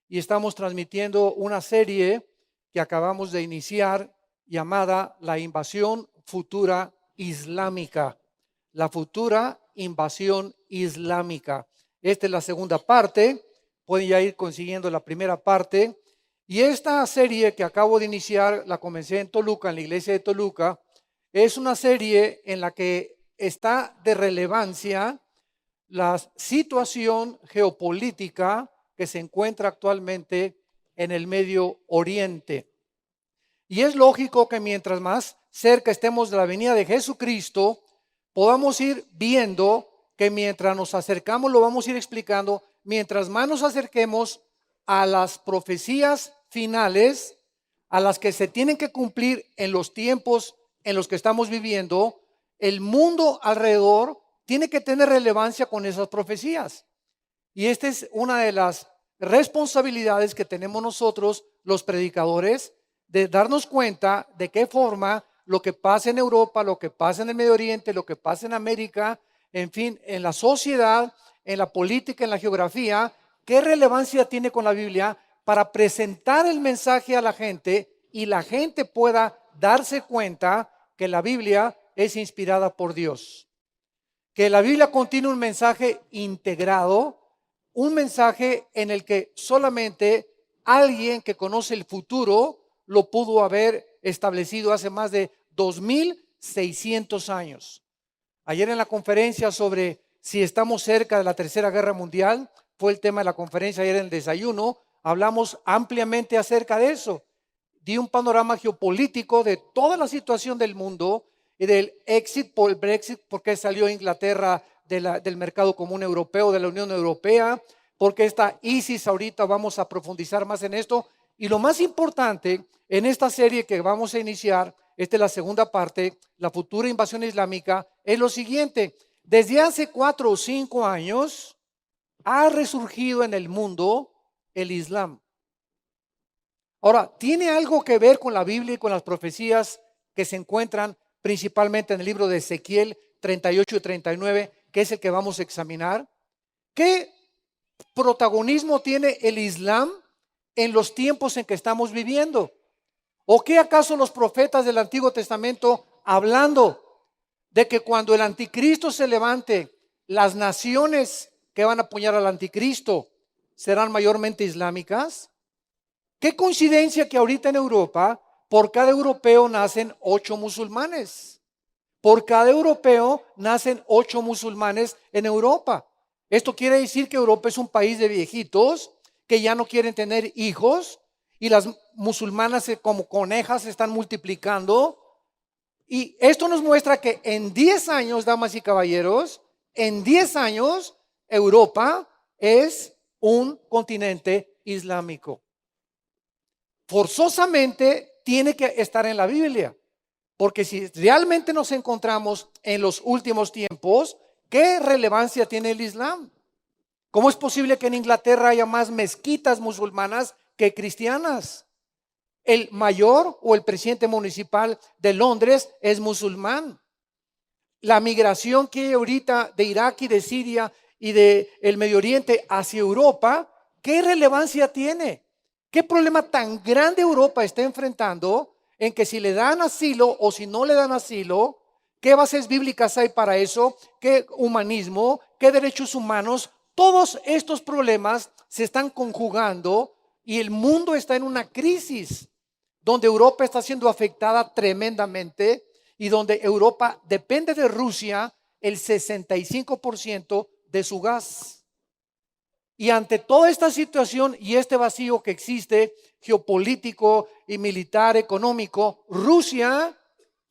y estamos transmitiendo una serie que acabamos de iniciar llamada La Invasión Futura Islámica. La futura invasión islámica. Esta es la segunda parte. Pueden ya ir consiguiendo la primera parte. Y esta serie que acabo de iniciar, la comencé en Toluca, en la iglesia de Toluca, es una serie en la que está de relevancia la situación geopolítica que se encuentra actualmente en el Medio Oriente. Y es lógico que mientras más cerca estemos de la venida de Jesucristo, podamos ir viendo que mientras nos acercamos, lo vamos a ir explicando, mientras más nos acerquemos a las profecías finales, a las que se tienen que cumplir en los tiempos en los que estamos viviendo, el mundo alrededor tiene que tener relevancia con esas profecías. Y esta es una de las responsabilidades que tenemos nosotros, los predicadores, de darnos cuenta de qué forma lo que pasa en Europa, lo que pasa en el Medio Oriente, lo que pasa en América, en fin, en la sociedad, en la política, en la geografía, qué relevancia tiene con la Biblia para presentar el mensaje a la gente y la gente pueda darse cuenta que la Biblia es inspirada por Dios. Que la Biblia contiene un mensaje integrado, un mensaje en el que solamente alguien que conoce el futuro lo pudo haber establecido hace más de 2600 años. Ayer en la conferencia sobre si estamos cerca de la Tercera Guerra Mundial, fue el tema de la conferencia ayer en el desayuno, hablamos ampliamente acerca de eso. Di un panorama geopolítico de toda la situación del mundo y del exit por el Brexit, porque salió Inglaterra del mercado común europeo, de la Unión Europea, porque está ISIS, ahorita vamos a profundizar más en esto. Y lo más importante en esta serie que vamos a iniciar, esta es la segunda parte, la futura invasión islámica, es lo siguiente. Desde hace 4 o 5 años ha resurgido en el mundo el Islam. Ahora, ¿tiene algo que ver con la Biblia y con las profecías que se encuentran principalmente en el libro de Ezequiel 38 y 39, que es el que vamos a examinar? ¿Qué protagonismo tiene el Islam en los tiempos en que estamos viviendo? ¿O qué acaso los profetas del Antiguo Testamento hablando de que cuando el anticristo se levante, las naciones que van a apoyar al anticristo serán mayormente islámicas? Qué coincidencia que ahorita en Europa, por cada europeo nacen 8 musulmanes. Por cada europeo nacen 8 musulmanes en Europa. Esto quiere decir que Europa es un país de viejitos que ya no quieren tener hijos y las musulmanas como conejas se están multiplicando. Y esto nos muestra que en 10 años, damas y caballeros, en 10 años Europa es un continente islámico. Forzosamente tiene que estar en la Biblia, porque si realmente nos encontramos en los últimos tiempos, ¿qué relevancia tiene el Islam? ¿Cómo es posible que en Inglaterra haya más mezquitas musulmanas que cristianas? El mayor o el presidente municipal de Londres es musulmán. La migración que hay ahorita de Irak y de Siria y del Medio Oriente hacia Europa, ¿qué relevancia tiene? ¿Qué problema tan grande Europa está enfrentando en que si le dan asilo o si no le dan asilo, qué bases bíblicas hay para eso? ¿Qué humanismo? ¿Qué derechos humanos? Todos estos problemas se están conjugando y el mundo está en una crisis donde Europa está siendo afectada tremendamente y donde Europa depende de Rusia el 65% de su gas. Y ante toda esta situación y este vacío que existe, geopolítico y militar, económico, Rusia,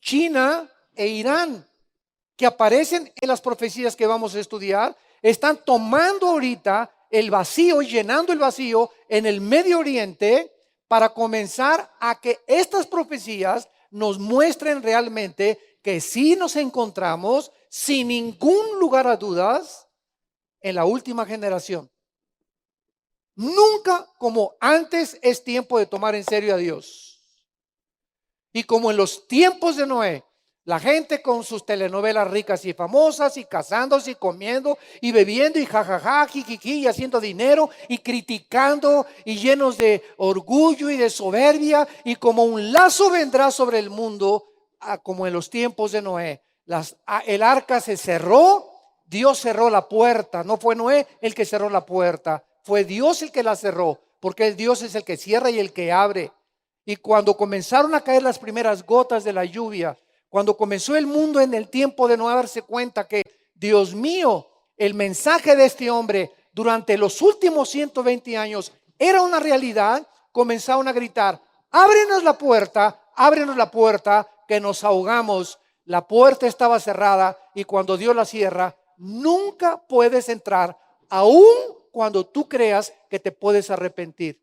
China e Irán, que aparecen en las profecías que vamos a estudiar, están tomando ahorita el vacío y llenando el vacío en el Medio Oriente para comenzar a que estas profecías nos muestren realmente que sí nos encontramos, sin ningún lugar a dudas, en la última generación. Nunca como antes es tiempo de tomar en serio a Dios. Y como en los tiempos de Noé, La gente con sus telenovelas ricas y famosas y casándose y comiendo y bebiendo y jajaja, jijiji, y haciendo dinero y criticando y llenos de orgullo y de soberbia, y como un lazo vendrá sobre el mundo, como en los tiempos de Noé. El arca se cerró, Dios cerró la puerta, no fue Noé el que cerró la puerta, fue Dios el que la cerró, porque el Dios es el que cierra y el que abre. Y cuando comenzaron a caer las primeras gotas de la lluvia, cuando comenzó el mundo en el tiempo de no darse cuenta que, Dios mío, el mensaje de este hombre durante los últimos 120 años era una realidad, comenzaron a gritar: ábrenos la puerta, que nos ahogamos. La puerta estaba cerrada, y cuando Dios la cierra, nunca puedes entrar, aun cuando tú creas que te puedes arrepentir.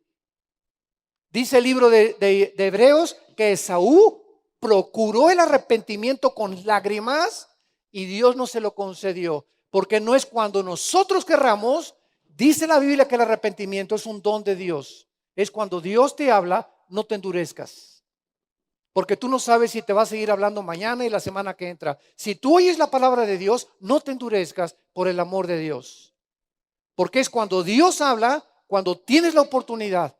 Dice el libro de Hebreos que Esaú procuró el arrepentimiento con lágrimas y Dios no se lo concedió, porque no es cuando nosotros querramos. Dice la Biblia que el arrepentimiento es un don de Dios. Es cuando Dios te habla, no te endurezcas, porque tú no sabes si te va a seguir hablando mañana y la semana que entra. Si tú oyes la palabra de Dios, no te endurezcas por el amor de Dios, porque es cuando Dios habla, cuando tienes la oportunidad.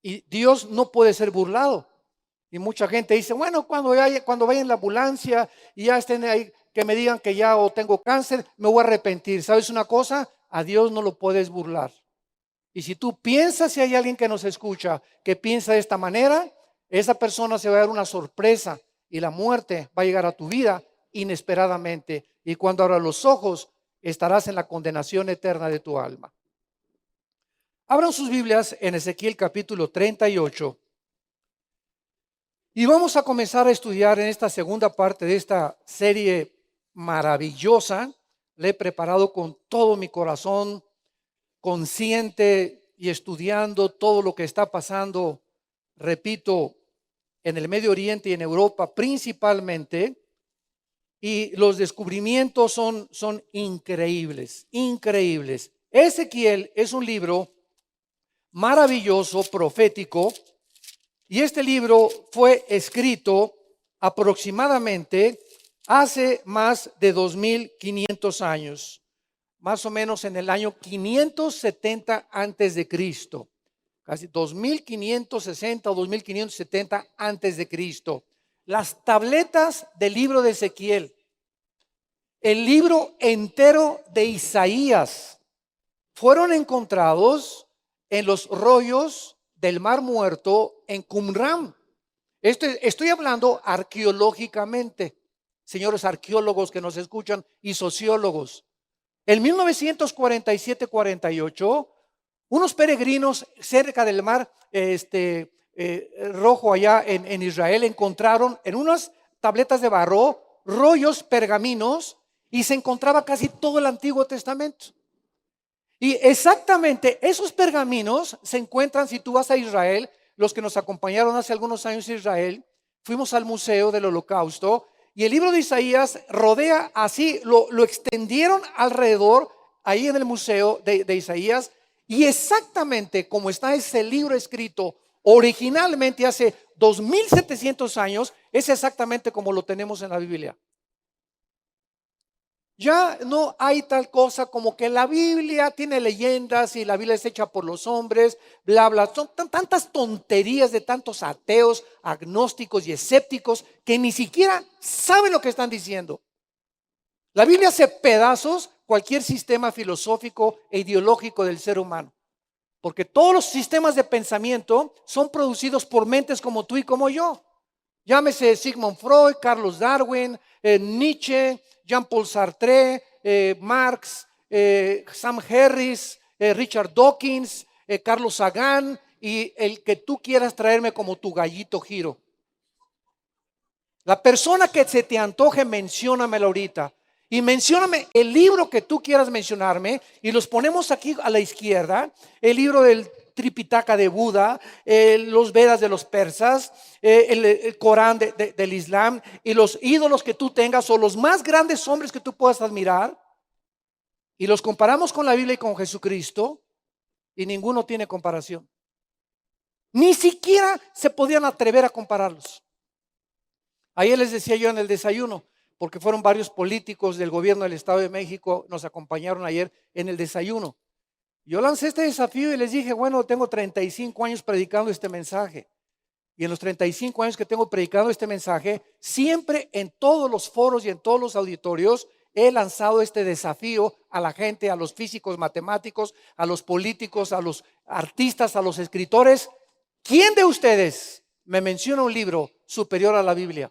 Y Dios no puede ser burlado. Y mucha gente dice: bueno, cuando vaya en la ambulancia y ya estén ahí, que me digan que ya o tengo cáncer, me voy a arrepentir. ¿Sabes una cosa? A Dios no lo puedes burlar. Y si tú piensas, si hay alguien que nos escucha que piensa de esta manera, esa persona se va a dar una sorpresa y la muerte va a llegar a tu vida inesperadamente. Y cuando abras los ojos, estarás en la condenación eterna de tu alma. Abran sus Biblias en Ezequiel capítulo 38 y vamos a comenzar a estudiar en esta segunda parte de esta serie maravillosa. Le he preparado con todo mi corazón, consciente y estudiando todo lo que está pasando, repito, en el Medio Oriente y en Europa principalmente. Y los descubrimientos son increíbles, increíbles. Ezequiel es un libro maravilloso, profético, y este libro fue escrito aproximadamente hace más de 2500 años, más o menos en el año 570 antes de Cristo, casi 2560 o 2570 antes de Cristo. Las tabletas del libro de Ezequiel, el libro entero de Isaías, fueron encontrados en los rollos del Mar Muerto en Qumran. Estoy hablando arqueológicamente, señores arqueólogos que nos escuchan y sociólogos. En 1947-48, unos peregrinos cerca del Mar Rojo, allá en Israel, encontraron en unas tabletas de barro rollos, pergaminos, y se encontraba casi todo el Antiguo Testamento. Y exactamente esos pergaminos se encuentran, si tú vas a Israel, los que nos acompañaron hace algunos años a Israel, fuimos al Museo del Holocausto, y el libro de Isaías rodea así, lo extendieron alrededor, ahí en el Museo de Isaías, y exactamente como está ese libro escrito originalmente hace 2700 años, es exactamente como lo tenemos en la Biblia. Ya no hay tal cosa como que la Biblia tiene leyendas y la Biblia es hecha por los hombres, bla, bla. Son tantas tonterías de tantos ateos, agnósticos y escépticos que ni siquiera saben lo que están diciendo. La Biblia hace pedazos cualquier sistema filosófico e ideológico del ser humano, porque todos los sistemas de pensamiento son producidos por mentes como tú y como yo. Llámese Sigmund Freud, Carlos Darwin, Nietzsche, Jean-Paul Sartre, Marx, Sam Harris, Richard Dawkins, Carlos Sagan, y el que tú quieras traerme como tu gallito giro. La persona que se te antoje, menciónamela ahorita. Y mencióname el libro que tú quieras mencionarme, y los ponemos aquí a la izquierda: el libro del Tripitaka de Buda, los Vedas de los persas, el Corán del Islam, y los ídolos que tú tengas o los más grandes hombres que tú puedas admirar, y los comparamos con la Biblia y con Jesucristo, y ninguno tiene comparación. Ni siquiera se podían atrever a compararlos. Ayer les decía yo en el desayuno, porque fueron varios políticos del gobierno del Estado de México, nos acompañaron ayer en el desayuno. Yo lancé este desafío y les dije, bueno, tengo 35 años predicando este mensaje. Y en los 35 años que tengo predicando este mensaje, siempre en todos los foros y en todos los auditorios he lanzado este desafío a la gente, a los físicos, matemáticos, a los políticos, a los artistas, a los escritores. ¿Quién de ustedes me menciona un libro superior a la Biblia?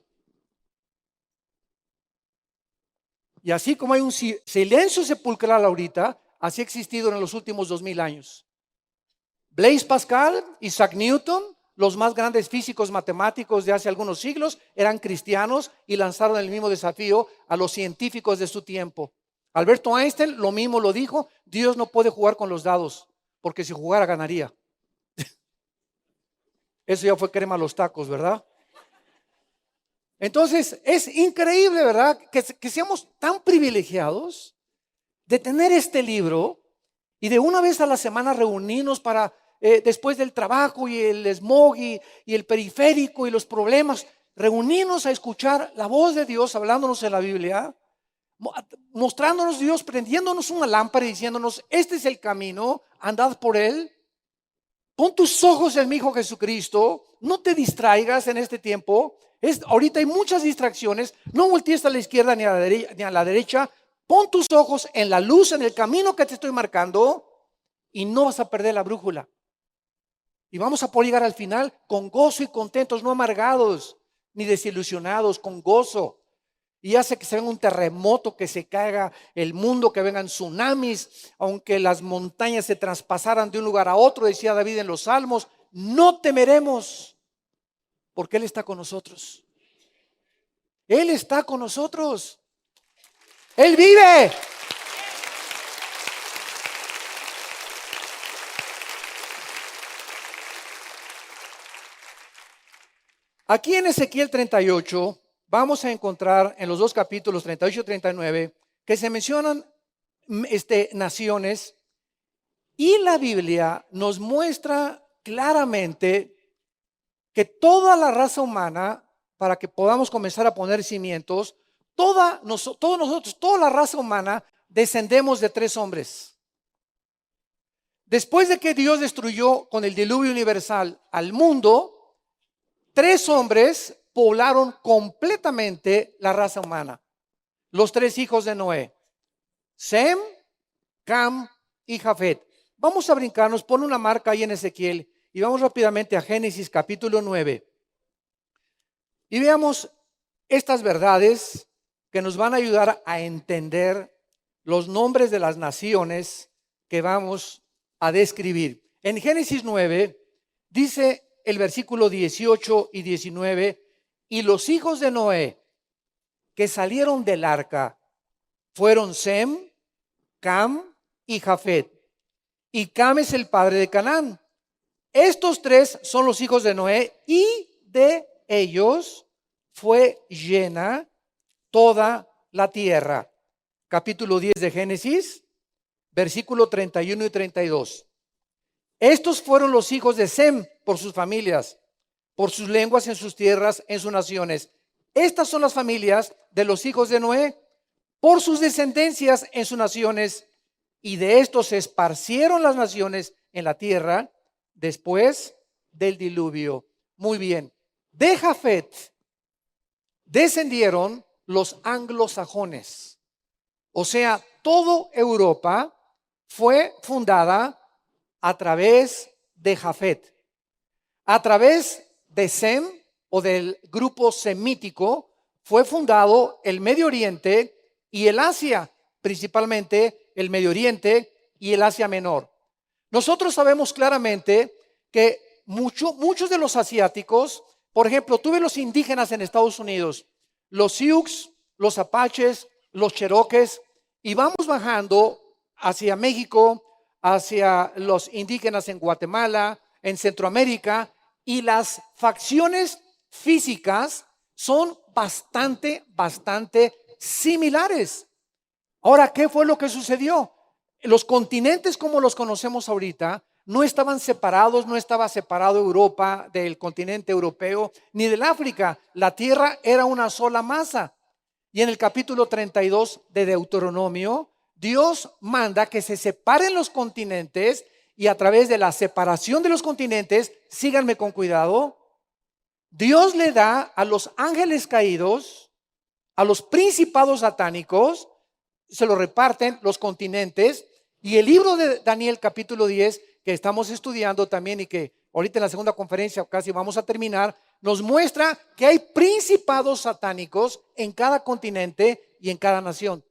Y así como hay un silencio sepulcral ahorita, así ha existido en los últimos 2000 años. Blaise Pascal, Isaac Newton, los más grandes físicos matemáticos de hace algunos siglos, eran cristianos y lanzaron el mismo desafío a los científicos de su tiempo. Alberto Einstein lo mismo lo dijo: Dios no puede jugar con los dados, porque si jugara ganaría. Eso ya fue crema a los tacos, ¿verdad? Entonces es increíble, ¿verdad? Que seamos tan privilegiados de tener este libro y de una vez a la semana reunirnos para, después del trabajo y el smog y el periférico y los problemas, reunirnos a escuchar la voz de Dios hablándonos en la Biblia, mostrándonos Dios, prendiéndonos una lámpara y diciéndonos: este es el camino, andad por él. Pon tus ojos en mi Hijo Jesucristo, no te distraigas en este tiempo. Ahorita hay muchas distracciones, no voltees a la izquierda ni a la derecha. Pon tus ojos en la luz, en el camino que te estoy marcando, y no vas a perder la brújula. Y vamos a poder llegar al final con gozo y contentos, no amargados ni desilusionados, con gozo. Y hace que se venga un terremoto, que se caiga el mundo, que vengan tsunamis, aunque las montañas se traspasaran de un lugar a otro, decía David en los Salmos, no temeremos, porque Él está con nosotros. Él está con nosotros. Él vive. Aquí en Ezequiel 38 vamos a encontrar en los dos capítulos 38 y 39 que se mencionan naciones, y la Biblia nos muestra claramente que toda la raza humana, para que podamos comenzar a poner cimientos, todos nosotros, toda la raza humana, descendemos de tres hombres. Después de que Dios destruyó con el diluvio universal al mundo, tres hombres poblaron completamente la raza humana. Los tres hijos de Noé: Sem, Cam y Jafet. Vamos a brincarnos, pon una marca ahí en Ezequiel y vamos rápidamente a Génesis capítulo 9. Y veamos estas verdades que nos van a ayudar a entender los nombres de las naciones que vamos a describir. En Génesis 9 dice el versículo 18 y 19: y los hijos de Noé que salieron del arca fueron Sem, Cam y Jafet. Y Cam es el padre de Canaán. Estos tres son los hijos de Noé, y de ellos fue llena toda la tierra. Capítulo 10 de Génesis, versículo 31 y 32. Estos fueron los hijos de Sem por sus familias, por sus lenguas, en sus tierras, en sus naciones. Estas son las familias de los hijos de Noé, por sus descendencias en sus naciones, y de estos se esparcieron las naciones en la tierra después del diluvio. Muy bien. De Jafet descendieron los anglosajones. O sea, toda Europa fue fundada a través de Jafet. A través de Sem, o del grupo semítico, fue fundado el Medio Oriente y el Asia, principalmente el Medio Oriente y el Asia Menor. Nosotros sabemos claramente que muchos de los asiáticos, por ejemplo, tuve los indígenas en Estados Unidos, los Sioux, los Apaches, los Cherokees, y vamos bajando hacia México, hacia los indígenas en Guatemala, en Centroamérica, y las facciones físicas son bastante similares. Ahora, ¿qué fue lo que sucedió? Los continentes como los conocemos ahorita no estaban separados, no estaba separado Europa del continente europeo, ni del África. La tierra era una sola masa. Y en el capítulo 32 de Deuteronomio, Dios manda que se separen los continentes y a través de la separación de los continentes, síganme con cuidado, Dios le da a los ángeles caídos, a los principados satánicos, se lo reparten los continentes. Y el libro de Daniel capítulo 10, que estamos estudiando también y que ahorita en la segunda conferencia casi vamos a terminar, nos muestra que hay principados satánicos en cada continente y en cada nación.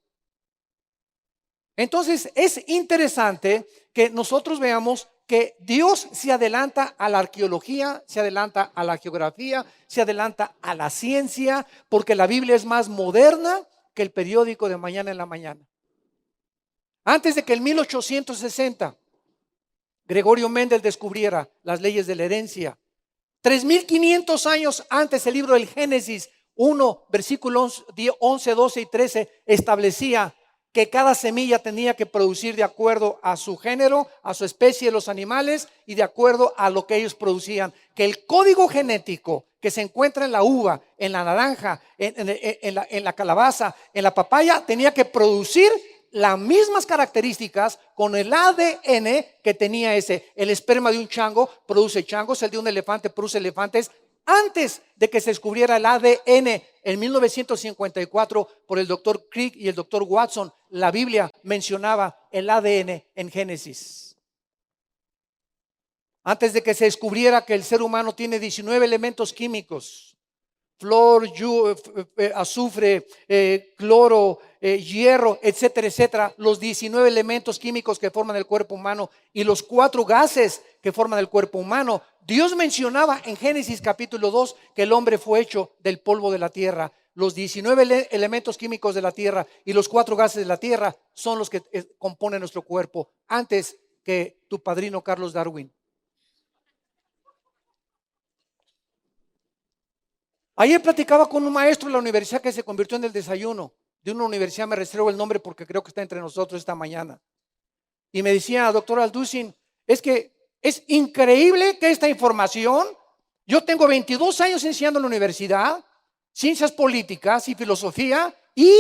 Entonces es interesante que nosotros veamos que Dios se adelanta a la arqueología, se adelanta a la geografía, se adelanta a la ciencia, porque la Biblia es más moderna que el periódico de mañana en la mañana. Antes de que en 1860 Gregorio Mendel descubriera las leyes de la herencia, 3500 años antes el libro del Génesis 1, versículos 11, 12 y 13 establecía que cada semilla tenía que producir de acuerdo a su género, a su especie de los animales y de acuerdo a lo que ellos producían. Que el código genético que se encuentra en la uva, en la naranja, en la calabaza, en la papaya, tenía que producir las mismas características con el ADN que tenía ese. El esperma de un chango produce changos, el de un elefante produce elefantes. Antes de que se descubriera el ADN en 1954 por el doctor Crick y el doctor Watson, la Biblia mencionaba el ADN en Génesis. Antes de que se descubriera que el ser humano tiene 19 elementos químicos, flor, azufre, cloro, hierro, etcétera, etcétera, los 19 elementos químicos que forman el cuerpo humano y los 4 gases que forman el cuerpo humano. Dios mencionaba en Génesis capítulo 2 que el hombre fue hecho del polvo de la tierra. Los 19 elementos químicos de la tierra y los 4 gases de la tierra son los que componen nuestro cuerpo, antes que tu padrino Carlos Darwin. Ayer platicaba con un maestro de la universidad que se convirtió en el desayuno de una universidad, me reservo el nombre porque creo que está entre nosotros esta mañana. Y me decía, doctor Alducin, es que es increíble que esta información, yo tengo 22 años enseñando en la universidad, ciencias políticas y filosofía, y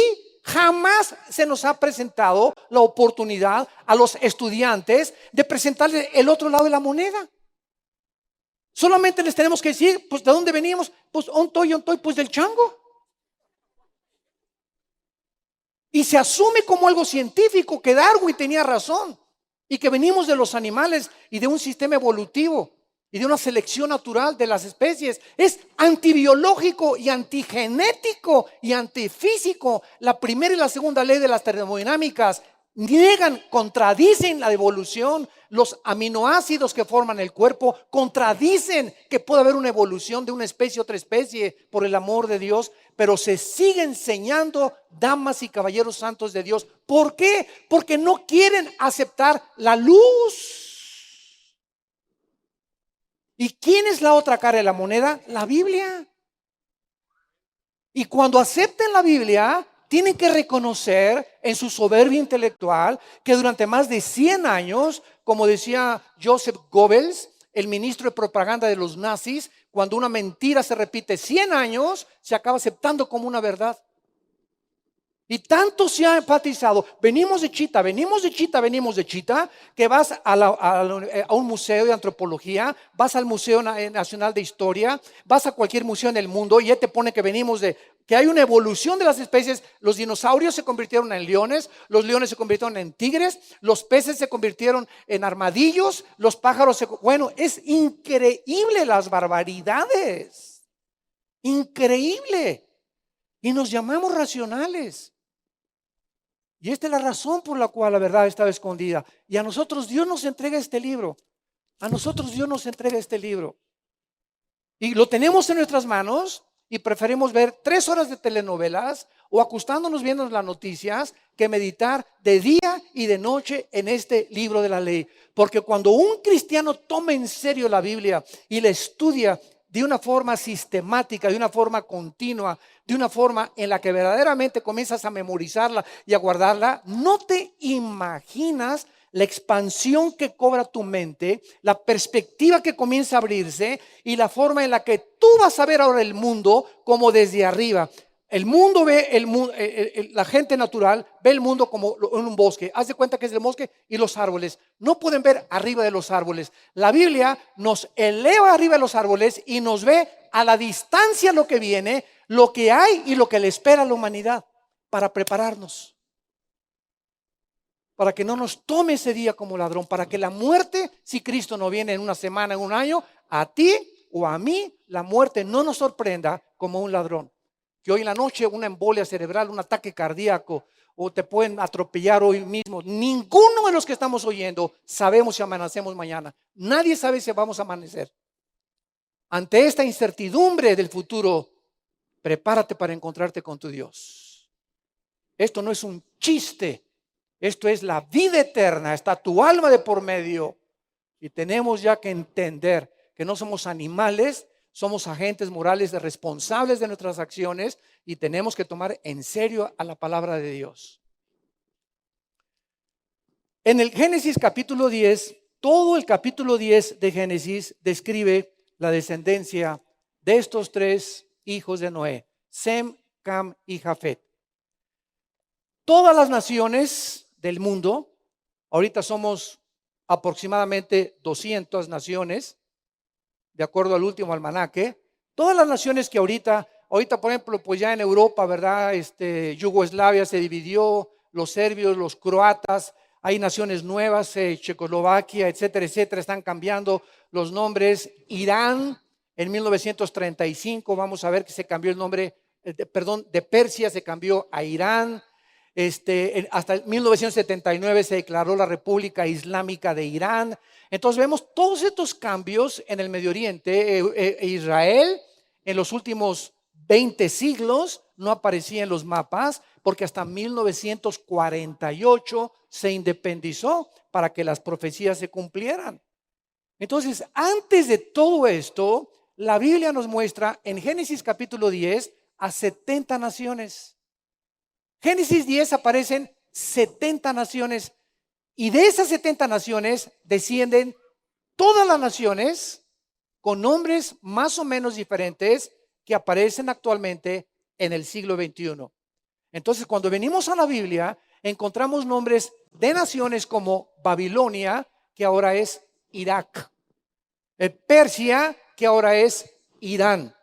jamás se nos ha presentado la oportunidad a los estudiantes de presentarle el otro lado de la moneda. Solamente les tenemos que decir, pues, ¿de dónde venimos? Pues, ontoy, pues del chango. Y se asume como algo científico que Darwin tenía razón y que venimos de los animales y de un sistema evolutivo y de una selección natural de las especies. Es antibiológico y antigenético y antifísico. La primera y la segunda ley de las termodinámicas niegan, contradicen la evolución. Los aminoácidos que forman el cuerpo contradicen que puede haber una evolución de una especie a otra especie, por el amor de Dios, pero se sigue enseñando, damas y caballeros santos de Dios. ¿Por qué? Porque no quieren aceptar la luz. ¿Y quién es la otra cara de la moneda? La Biblia. Y cuando acepten la Biblia, tienen que reconocer en su soberbia intelectual que durante más de 100 años, como decía Joseph Goebbels, el ministro de propaganda de los nazis, cuando una mentira se repite 100 años, se acaba aceptando como una verdad. Y tanto se ha enfatizado, venimos de Chita, que vas a un museo de antropología, vas al Museo Nacional de Historia, vas a cualquier museo en el mundo y ya te pone que venimos que hay una evolución de las especies. Los dinosaurios se convirtieron en leones, los leones se convirtieron en tigres, los peces se convirtieron en armadillos, los pájaros bueno, es increíble las barbaridades, increíble. Y nos llamamos racionales. Y esta es la razón por la cual la verdad estaba escondida. Y a nosotros Dios nos entrega este libro. Y lo tenemos en nuestras manos y preferimos ver 3 horas de telenovelas o acostándonos viendo las noticias que meditar de día y de noche en este libro de la ley. Porque cuando un cristiano toma en serio la Biblia y la estudia de una forma sistemática, de una forma continua, de una forma en la que verdaderamente comienzas a memorizarla y a guardarla, no te imaginas la expansión que cobra tu mente, la perspectiva que comienza a abrirse y la forma en la que tú vas a ver ahora el mundo como desde arriba. El mundo ve el mundo, la gente natural ve el mundo como en un bosque. Haz de cuenta que es el bosque y los árboles. No pueden ver arriba de los árboles. La Biblia nos eleva arriba de los árboles y nos ve a la distancia lo que viene, lo que hay y lo que le espera a la humanidad para prepararnos. Para que no nos tome ese día como ladrón, para que la muerte, si Cristo no viene en una semana, en un año, a ti o a mí, la muerte no nos sorprenda como un ladrón. Que hoy en la noche una embolia cerebral, un ataque cardíaco, o te pueden atropellar hoy mismo. Ninguno de los que estamos oyendo sabemos si amanecemos mañana. Nadie sabe si vamos a amanecer. Ante esta incertidumbre del futuro, prepárate para encontrarte con tu Dios. Esto no es un chiste. Esto es la vida eterna, está tu alma de por medio. Y tenemos ya que entender que no somos animales, somos agentes morales responsables de nuestras acciones y tenemos que tomar en serio a la palabra de Dios. En el Génesis capítulo 10, todo el capítulo 10 de Génesis describe la descendencia de estos tres hijos de Noé, Sem, Cam y Jafet. Todas las naciones del mundo, ahorita somos aproximadamente 200 naciones, de acuerdo al último almanaque. Todas las naciones que ahorita por ejemplo, pues ya en Europa, ¿verdad? Yugoslavia se dividió, los serbios, los croatas, hay naciones nuevas, Checoslovaquia, etcétera, etcétera, están cambiando los nombres. Irán, en 1935, vamos a ver que se cambió el nombre, de Persia se cambió a Irán. Hasta 1979 se declaró la República Islámica de Irán. Entonces vemos todos estos cambios en el Medio Oriente. Israel en los últimos 20 siglos no aparecía en los mapas porque hasta 1948 se independizó para que las profecías se cumplieran. Entonces, antes de todo esto, la Biblia nos muestra en Génesis capítulo 10 a 70 naciones. Génesis 10 aparecen 70 naciones y de esas 70 naciones descienden todas las naciones con nombres más o menos diferentes que aparecen actualmente en el siglo XXI. Entonces, cuando venimos a la Biblia, encontramos nombres de naciones como Babilonia, que ahora es Irak, Persia, que ahora es Irán.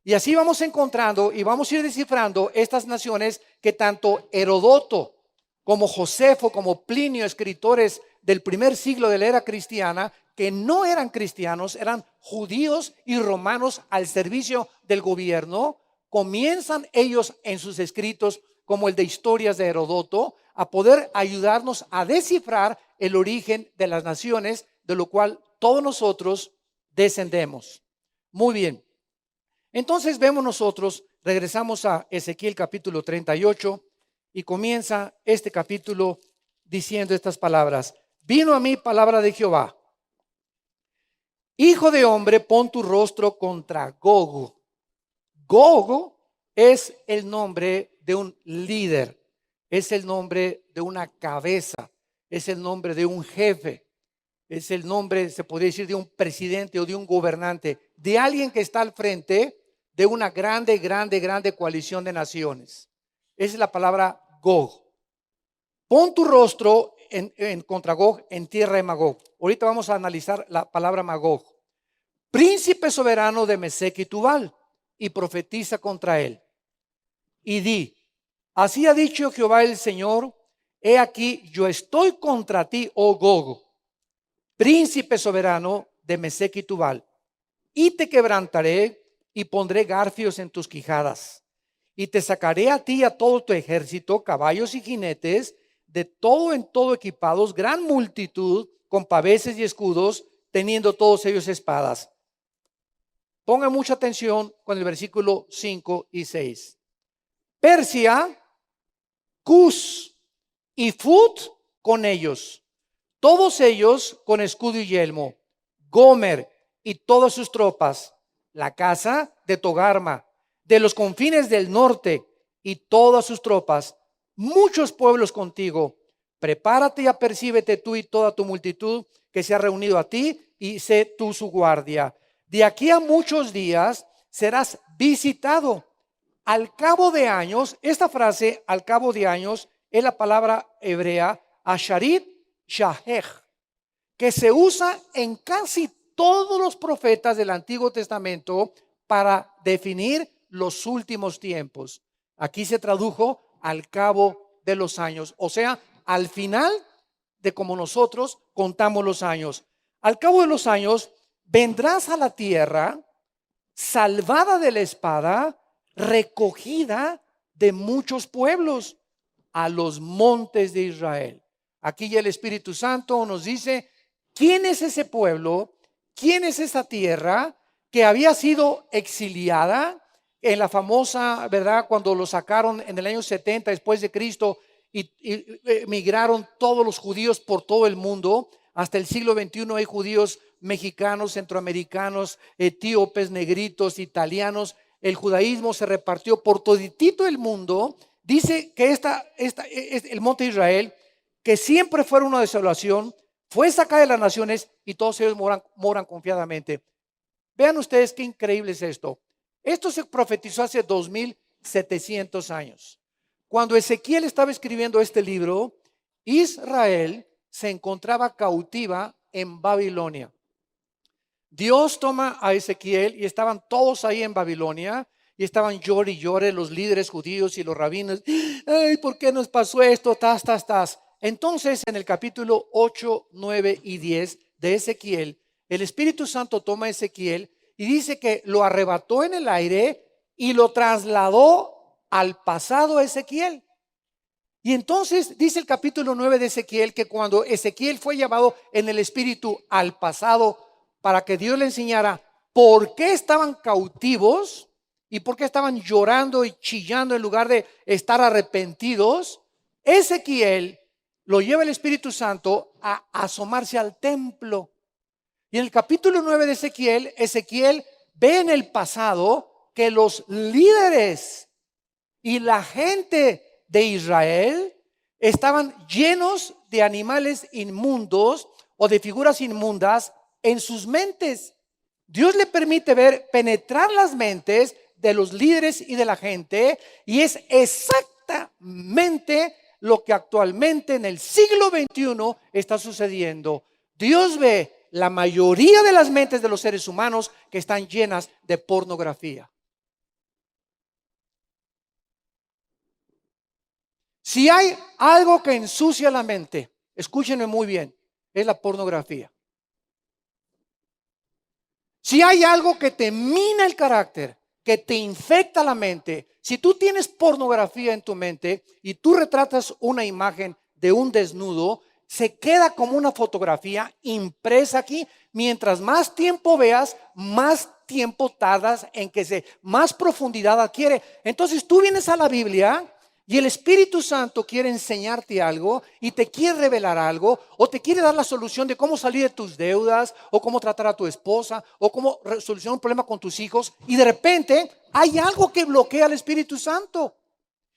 Y así vamos encontrando y vamos a ir descifrando estas naciones que tanto Herodoto como Josefo, como Plinio, escritores del primer siglo de la era cristiana, que no eran cristianos, eran judíos y romanos al servicio del gobierno, comienzan ellos en sus escritos, como el de Historias de Herodoto, a poder ayudarnos a descifrar el origen de las naciones, de lo cual todos nosotros descendemos. Muy bien. Entonces vemos nosotros, regresamos a Ezequiel capítulo 38 y comienza este capítulo diciendo estas palabras. Vino a mí palabra de Jehová. Hijo de hombre, pon tu rostro contra Gog. Gog es el nombre de un líder, es el nombre de una cabeza, es el nombre de un jefe, es el nombre, se podría decir, de un presidente o de un gobernante, de alguien que está al frente de una grande coalición de naciones. Esa es la palabra Gog. Pon tu rostro contra Gog en tierra de Magog. Ahorita vamos a analizar la palabra Magog. Príncipe soberano de Mesec y Tubal, y profetiza contra él. Y di, así ha dicho Jehová el Señor, he aquí yo estoy contra ti, oh Gog, príncipe soberano de Mesec y Tubal, y te quebrantaré y pondré garfios en tus quijadas, y te sacaré a ti y a todo tu ejército, caballos y jinetes, de todo en todo equipados, gran multitud, con paveses y escudos, teniendo todos ellos espadas. Pongan mucha atención con el versículo 5 y 6. Persia, Cus y Fut con ellos, todos ellos con escudo y yelmo, Gomer y todas sus tropas, la casa de Togarma, de los confines del norte y todas sus tropas, muchos pueblos contigo, Prepárate y apercíbete tú y toda tu multitud que se ha reunido a ti, y sé tú su guardia. De aquí a muchos días serás visitado. Al cabo de años, esta frase, al cabo de años, es la palabra hebrea, asharit shahej, que se usa en casi todos los profetas del Antiguo Testamento para definir los últimos tiempos. Aquí se tradujo al cabo de los años, o sea, al final de como nosotros contamos los años. Al cabo de los años, vendrás a la tierra salvada de la espada, recogida de muchos pueblos, a los montes de Israel. Aquí ya el Espíritu Santo nos dice quién es ese pueblo, quién es esa tierra que había sido exiliada en la famosa, ¿verdad? Cuando lo sacaron en el año 70 después de Cristo y migraron todos los judíos por todo el mundo. Hasta el siglo XXI hay judíos mexicanos, centroamericanos, etíopes, negritos, italianos. El judaísmo se repartió por toditito el mundo. Dice que el monte de Israel, que siempre fue una desolación, fue sacada de las naciones y todos ellos moran confiadamente. Vean ustedes qué increíble es esto. Esto se profetizó hace 2700 años. Cuando Ezequiel estaba escribiendo este libro, Israel se encontraba cautiva en Babilonia. Dios toma a Ezequiel y estaban todos ahí en Babilonia y estaban llore y llore los líderes judíos y los rabinos. Ay, ¿por qué nos pasó esto? Entonces, en el capítulo 8, 9 y 10 de Ezequiel, el Espíritu Santo toma a Ezequiel y dice que lo arrebató en el aire y lo trasladó al pasado Ezequiel. Y entonces dice el capítulo 9 de Ezequiel que cuando Ezequiel fue llevado en el Espíritu al pasado para que Dios le enseñara por qué estaban cautivos y por qué estaban llorando y chillando en lugar de estar arrepentidos, Ezequiel lo lleva el Espíritu Santo a asomarse al templo. Y en el capítulo 9 de Ezequiel, Ezequiel ve en el pasado que los líderes y la gente de Israel estaban llenos de animales inmundos o de figuras inmundas en sus mentes. Dios le permite penetrar las mentes de los líderes y de la gente, y es exactamente lo que actualmente en el siglo XXI está sucediendo. Dios ve la mayoría de las mentes de los seres humanos que están llenas de pornografía. Si hay algo que ensucia la mente, escúchenme muy bien, es la pornografía. Si hay algo que te mina el carácter, que te infecta la mente, si tú tienes pornografía en tu mente y tú retratas una imagen de un desnudo, se queda como una fotografía impresa aquí. Mientras más tiempo veas, más tiempo tardas en que más profundidad adquiere. Entonces tú vienes a la Biblia y el Espíritu Santo quiere enseñarte algo y te quiere revelar algo, o te quiere dar la solución de cómo salir de tus deudas, o cómo tratar a tu esposa, o cómo solucionar un problema con tus hijos, y de repente hay algo que bloquea al Espíritu Santo.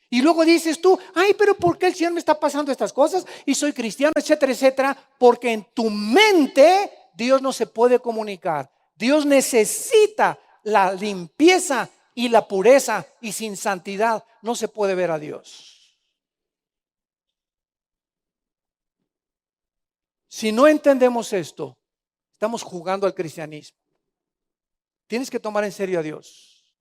Y luego dices tú, ay, pero ¿por qué el Señor me está pasando estas cosas? Y soy cristiano, etcétera, etcétera. Porque en tu mente Dios no se puede comunicar. Dios necesita la limpieza y la pureza, y sin santidad no se puede ver a Dios. Si no entendemos esto, estamos jugando al cristianismo. Tienes que tomar en serio a Dios.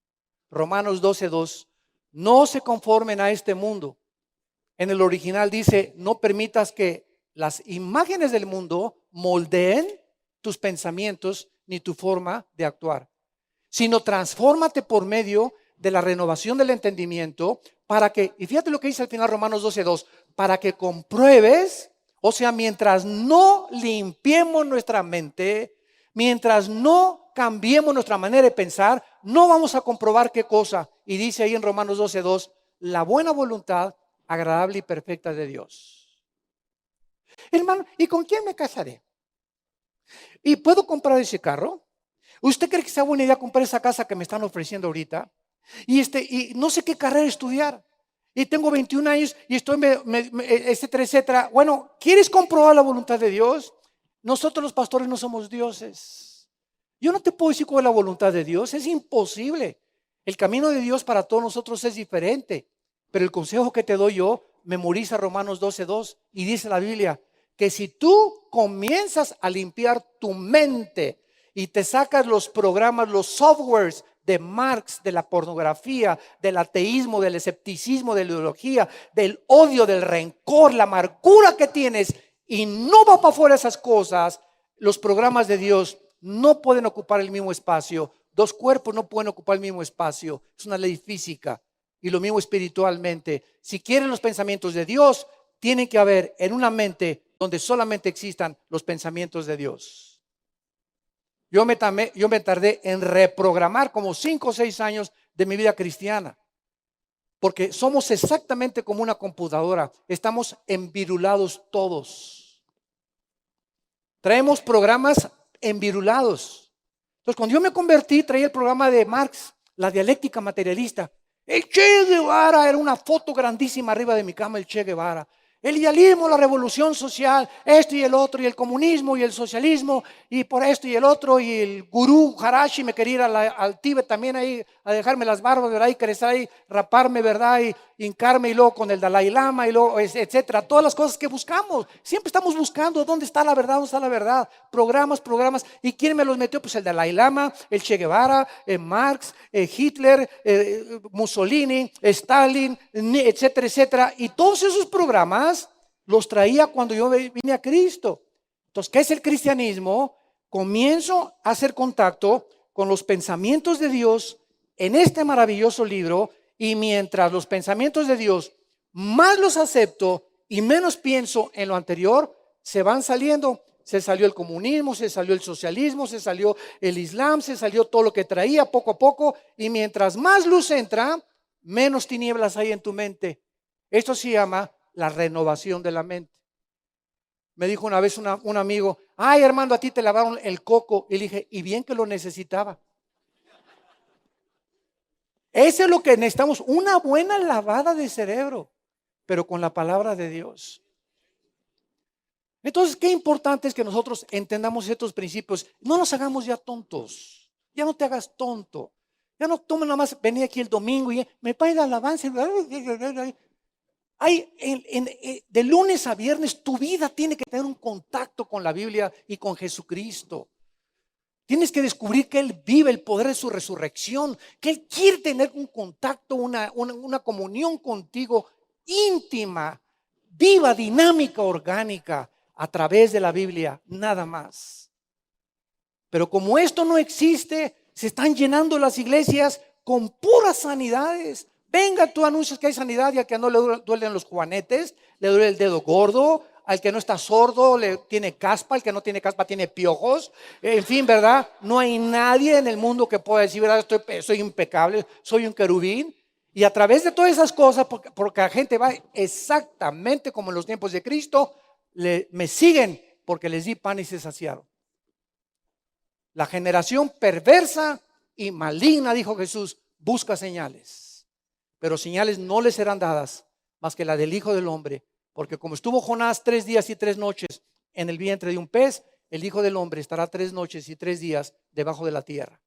Romanos 12:2. No se conformen a este mundo. En el original dice, no permitas que las imágenes del mundo moldeen tus pensamientos ni tu forma de actuar, sino transfórmate por medio de la renovación del entendimiento para que, y fíjate lo que dice al final Romanos 12:2, para que compruebes, o sea, mientras no limpiemos nuestra mente, mientras no cambiemos nuestra manera de pensar, no vamos a comprobar qué cosa. Y dice ahí en Romanos 12:2, la buena voluntad agradable y perfecta de Dios. Hermano, ¿y con quién me casaré? ¿Y puedo comprar ese carro? ¿Usted cree que sea buena idea comprar esa casa que me están ofreciendo ahorita? Y no sé qué carrera estudiar. y tengo 21 años y estoy, etcétera, etcétera. Bueno, ¿quieres comprobar la voluntad de Dios? Nosotros los pastores no somos dioses. Yo no te puedo decir cuál es la voluntad de Dios, es imposible. El camino de Dios para todos nosotros es diferente. Pero el consejo que te doy yo, memoriza Romanos 12:2 y dice la Biblia que si tú comienzas a limpiar tu mente y te sacas los programas, los softwares de Marx, de la pornografía, del ateísmo, del escepticismo, de la ideología, del odio, del rencor, la amargura que tienes y no va para afuera esas cosas, los programas de Dios no pueden ocupar el mismo espacio. Dos cuerpos no pueden ocupar el mismo espacio. Es una ley física. Y lo mismo espiritualmente. Si quieren los pensamientos de Dios, tienen que haber en una mente donde solamente existan los pensamientos de Dios. Yo me tardé en reprogramar como 5 o 6 años de mi vida cristiana. Porque somos exactamente como una computadora. Estamos envirulados todos. Traemos programas envirulados. Entonces, cuando yo me convertí, traía el programa de Marx, la dialéctica materialista. El Che Guevara era una foto grandísima arriba de mi cama, el Che Guevara. El idealismo, la revolución social, esto y el otro, y el comunismo y el socialismo, y por esto y el otro, y el gurú Harashi me quería ir al Tíbet también ahí, a dejarme las barbas, ¿verdad? Y crecer ahí, raparme, ¿verdad? Y hincarme, y luego con el Dalai Lama, y luego, etcétera. Todas las cosas que buscamos. Siempre estamos buscando dónde está la verdad, dónde está la verdad. Programas. ¿Y quién me los metió? Pues el Dalai Lama, el Che Guevara, Marx, Hitler, Mussolini, Stalin, etcétera, etcétera. Y todos esos programas los traía cuando yo vine a Cristo. Entonces, ¿qué es el cristianismo? Comienzo a hacer contacto con los pensamientos de Dios en este maravilloso libro, y mientras los pensamientos de Dios más los acepto y menos pienso en lo anterior, se van saliendo. Se salió el comunismo, se salió el socialismo, se salió el islam, se salió todo lo que traía poco a poco, y mientras más luz entra, menos tinieblas hay en tu mente. Esto se llama la renovación de la mente. Me dijo una vez un amigo: ay, Armando, a ti te lavaron el coco. Y le dije: y bien que lo necesitaba. Eso es lo que necesitamos, una buena lavada de cerebro, pero con la palabra de Dios. Entonces, qué importante es que nosotros entendamos estos principios. No nos hagamos ya tontos. Ya no te hagas tonto. Ya no tomes nada más venir aquí el domingo y me paga la alabanza. De lunes a viernes tu vida tiene que tener un contacto con la Biblia y con Jesucristo. Tienes que descubrir que Él vive el poder de su resurrección, que Él quiere tener un contacto, una comunión contigo íntima, viva, dinámica, orgánica, a través de la Biblia, nada más. Pero como esto no existe, se están llenando las iglesias con puras sanidades. Venga, tú anuncias que hay sanidad, y al que no le duelen los juanetes, le duele el dedo gordo. Al que no está sordo le tiene caspa, al que no tiene caspa tiene piojos. En fin, ¿verdad? No hay nadie en el mundo que pueda decir, ¿verdad? Soy impecable, soy un querubín. Y a través de todas esas cosas, porque la gente va exactamente como en los tiempos de Cristo, me siguen porque les di pan y se saciaron. La generación perversa y maligna, dijo Jesús, busca señales, pero señales no les serán dadas más que la del Hijo del Hombre. Porque como estuvo Jonás 3 días y 3 noches en el vientre de un pez, el Hijo del Hombre estará 3 noches y 3 días debajo de la tierra.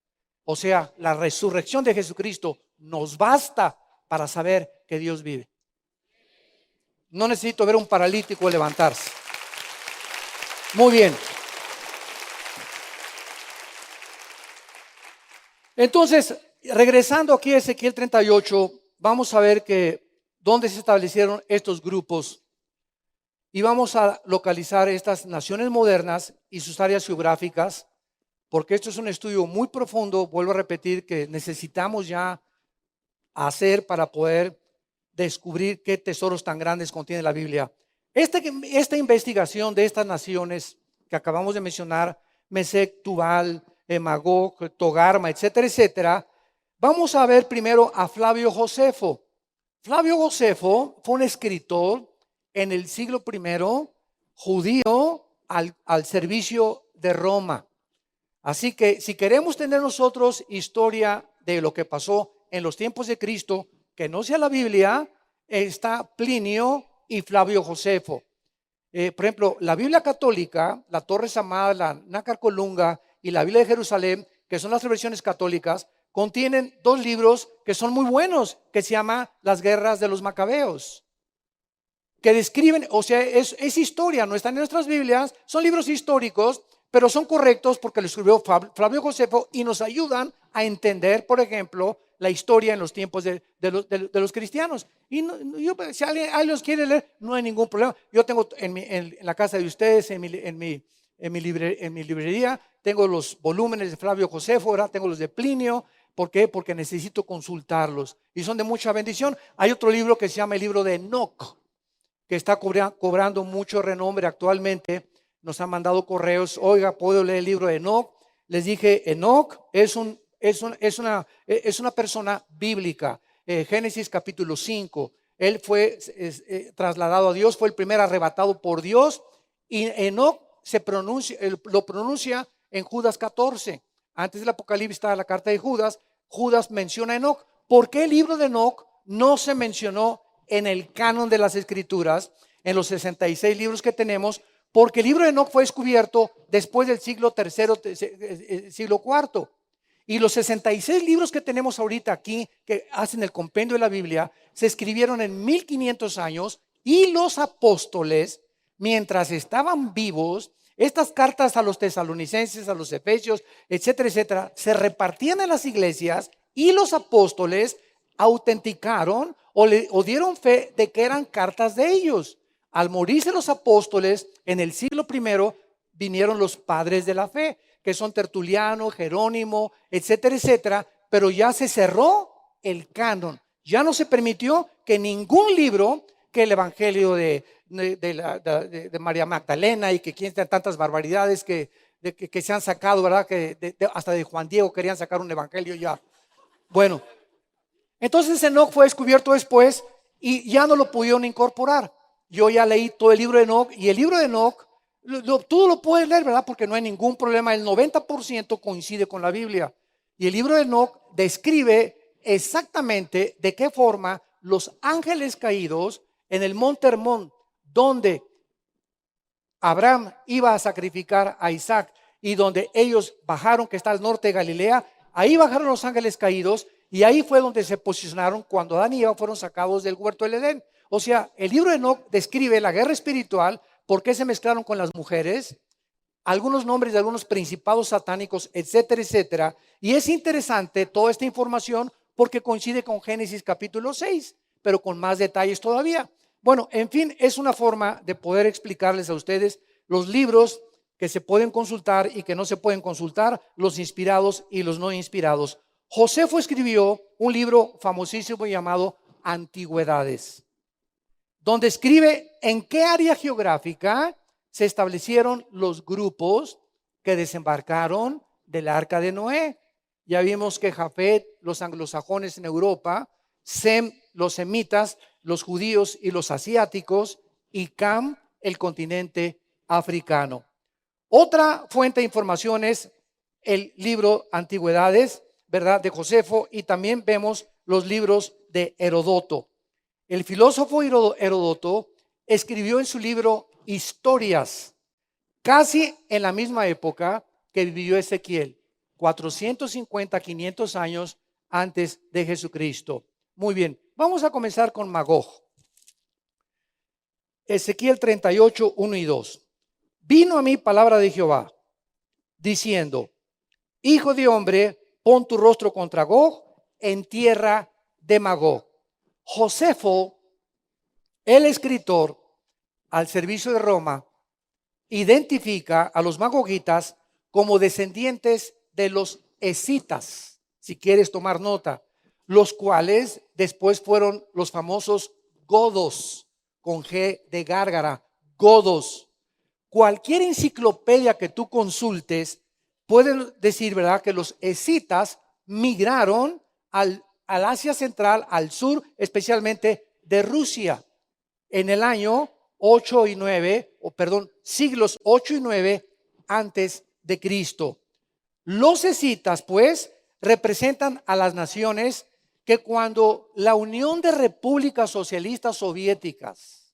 O sea, la resurrección de Jesucristo nos basta para saber que Dios vive. No necesito ver a un paralítico levantarse. Muy bien. Entonces, regresando aquí a Ezequiel 38, vamos a ver que dónde se establecieron estos grupos. Y vamos a localizar estas naciones modernas y sus áreas geográficas, porque esto es un estudio muy profundo, vuelvo a repetir, que necesitamos ya hacer para poder descubrir qué tesoros tan grandes contiene la Biblia. Esta investigación de estas naciones que acabamos de mencionar, Mesec, Tubal, Magog, Togarma, etcétera, etcétera, vamos a ver primero a Flavio Josefo. Flavio Josefo fue un escritor en el siglo I, judío al servicio de Roma. Así que si queremos tener nosotros historia de lo que pasó en los tiempos de Cristo, que no sea la Biblia, está Plinio y Flavio Josefo. Por ejemplo, la Biblia católica, la Torres Amada, la Nácar Colunga y la Biblia de Jerusalén, que son las versiones católicas, contienen dos libros que son muy buenos, que se llama Las Guerras de los Macabeos, que describen, o sea, es historia, no están en nuestras Biblias, son libros históricos, pero son correctos porque lo escribió Flavio Josefo y nos ayudan a entender, por ejemplo, la historia en los tiempos de los cristianos. Y si alguien los quiere leer, no hay ningún problema. Yo tengo en la casa de ustedes, en mi librería, tengo los volúmenes de Flavio Josefo, ahora tengo los de Plinio. ¿Por qué? Porque necesito consultarlos y son de mucha bendición. Hay otro libro que se llama el libro de Enoch, que está cobrando mucho renombre actualmente. Nos han mandado correos, oiga, ¿puedo leer el libro de Enoch? Les dije, Enoch es una persona bíblica. Génesis capítulo 5, él fue trasladado a Dios, fue el primer arrebatado por Dios, y Enoch lo pronuncia en Judas 14. Antes del Apocalipsis está la carta de Judas. Judas menciona a Enoch. ¿Por qué el libro de Enoch no se mencionó en el canon de las Escrituras, en los 66 libros que tenemos? Porque el libro de Enoch fue descubierto después del siglo III, siglo IV. Y los 66 libros que tenemos ahorita aquí, que hacen el compendio de la Biblia, se escribieron en 1500 años, y los apóstoles, mientras estaban vivos, estas cartas a los tesalonicenses, a los efesios, etcétera, etcétera, se repartían en las iglesias, y los apóstoles autenticaron o dieron fe de que eran cartas de ellos. Al morirse los apóstoles en el siglo I, vinieron los padres de la fe, que son Tertuliano, Jerónimo, etcétera, etcétera, pero ya se cerró el canon. Ya no se permitió que ningún libro, que el Evangelio de María Magdalena, y que quieren tantas barbaridades que se han sacado, ¿verdad? Que hasta de Juan Diego querían sacar un evangelio ya. Bueno, entonces Enoch fue descubierto después y ya no lo pudieron incorporar. Yo ya leí todo el libro de Enoch, y el libro de Enoch, tú lo puedes leer, ¿verdad? Porque no hay ningún problema. El 90% coincide con la Biblia. Y el libro de Enoch describe exactamente de qué forma los ángeles caídos en el monte Hermón, donde Abraham iba a sacrificar a Isaac y donde ellos bajaron, que está al norte de Galilea, ahí bajaron los ángeles caídos, y ahí fue donde se posicionaron cuando Adán y Eva fueron sacados del huerto del Edén. O sea, el libro de Enoch describe la guerra espiritual, por qué se mezclaron con las mujeres, algunos nombres de algunos principados satánicos, etcétera, etcétera. Y es interesante toda esta información porque coincide con Génesis capítulo 6, pero con más detalles todavía. Bueno, en fin, es una forma de poder explicarles a ustedes los libros que se pueden consultar y que no se pueden consultar, los inspirados y los no inspirados. Josefo escribió un libro famosísimo llamado Antigüedades, donde escribe en qué área geográfica se establecieron los grupos que desembarcaron del arca de Noé. Ya vimos que Jafet, los anglosajones en Europa, Sem, los semitas, los judíos y los asiáticos, y Cam, el continente africano. Otra fuente de información es el libro Antigüedades, ¿verdad?, de Josefo, y también vemos los libros de Herodoto. El filósofo Herodoto escribió en su libro Historias, casi en la misma época que vivió Ezequiel, 450, 500 años antes de Jesucristo. Muy bien, vamos a comenzar con Magog. Ezequiel 38, 1 y 2. Vino a mí palabra de Jehová, diciendo: Hijo de hombre, pon tu rostro contra Gog en tierra de Magog. Josefo, el escritor al servicio de Roma, identifica a los magogitas como descendientes de los escitas, si quieres tomar nota, los cuales después fueron los famosos godos, con G de gárgara, godos. Cualquier enciclopedia que tú consultes puede decir, ¿verdad?, que los escitas migraron al Asia Central, al sur, especialmente de Rusia, en el año 8 y 9, siglos 8 y 9 antes de Cristo. Los escitas, pues, representan a las naciones que cuando la Unión de Repúblicas Socialistas Soviéticas,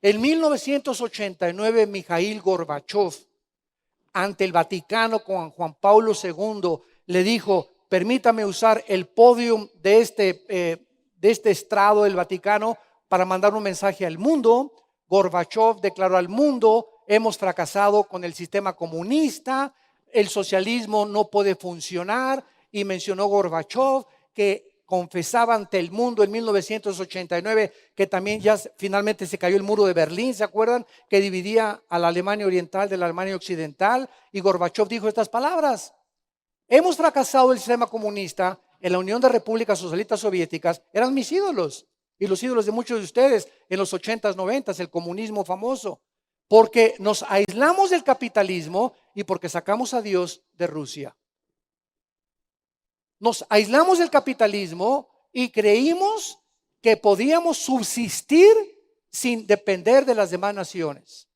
en 1989, Mikhail Gorbachev, ante el Vaticano con Juan Pablo II, le dijo: permítame usar el podio de este estrado del Vaticano para mandar un mensaje al mundo. Gorbachev declaró al mundo: hemos fracasado con el sistema comunista, el socialismo no puede funcionar, y mencionó Gorbachev que confesaba ante el mundo en 1989 que también ya finalmente se cayó el muro de Berlín, ¿se acuerdan? Que dividía a la Alemania Oriental de la Alemania Occidental, y Gorbachev dijo estas palabras: hemos fracasado el sistema comunista, en la Unión de Repúblicas Socialistas Soviéticas eran mis ídolos y los ídolos de muchos de ustedes en los 80s, 90s, el comunismo famoso, porque nos aislamos del capitalismo y porque sacamos a Dios de Rusia. Nos aislamos del capitalismo y creímos que podíamos subsistir sin depender de las demás naciones.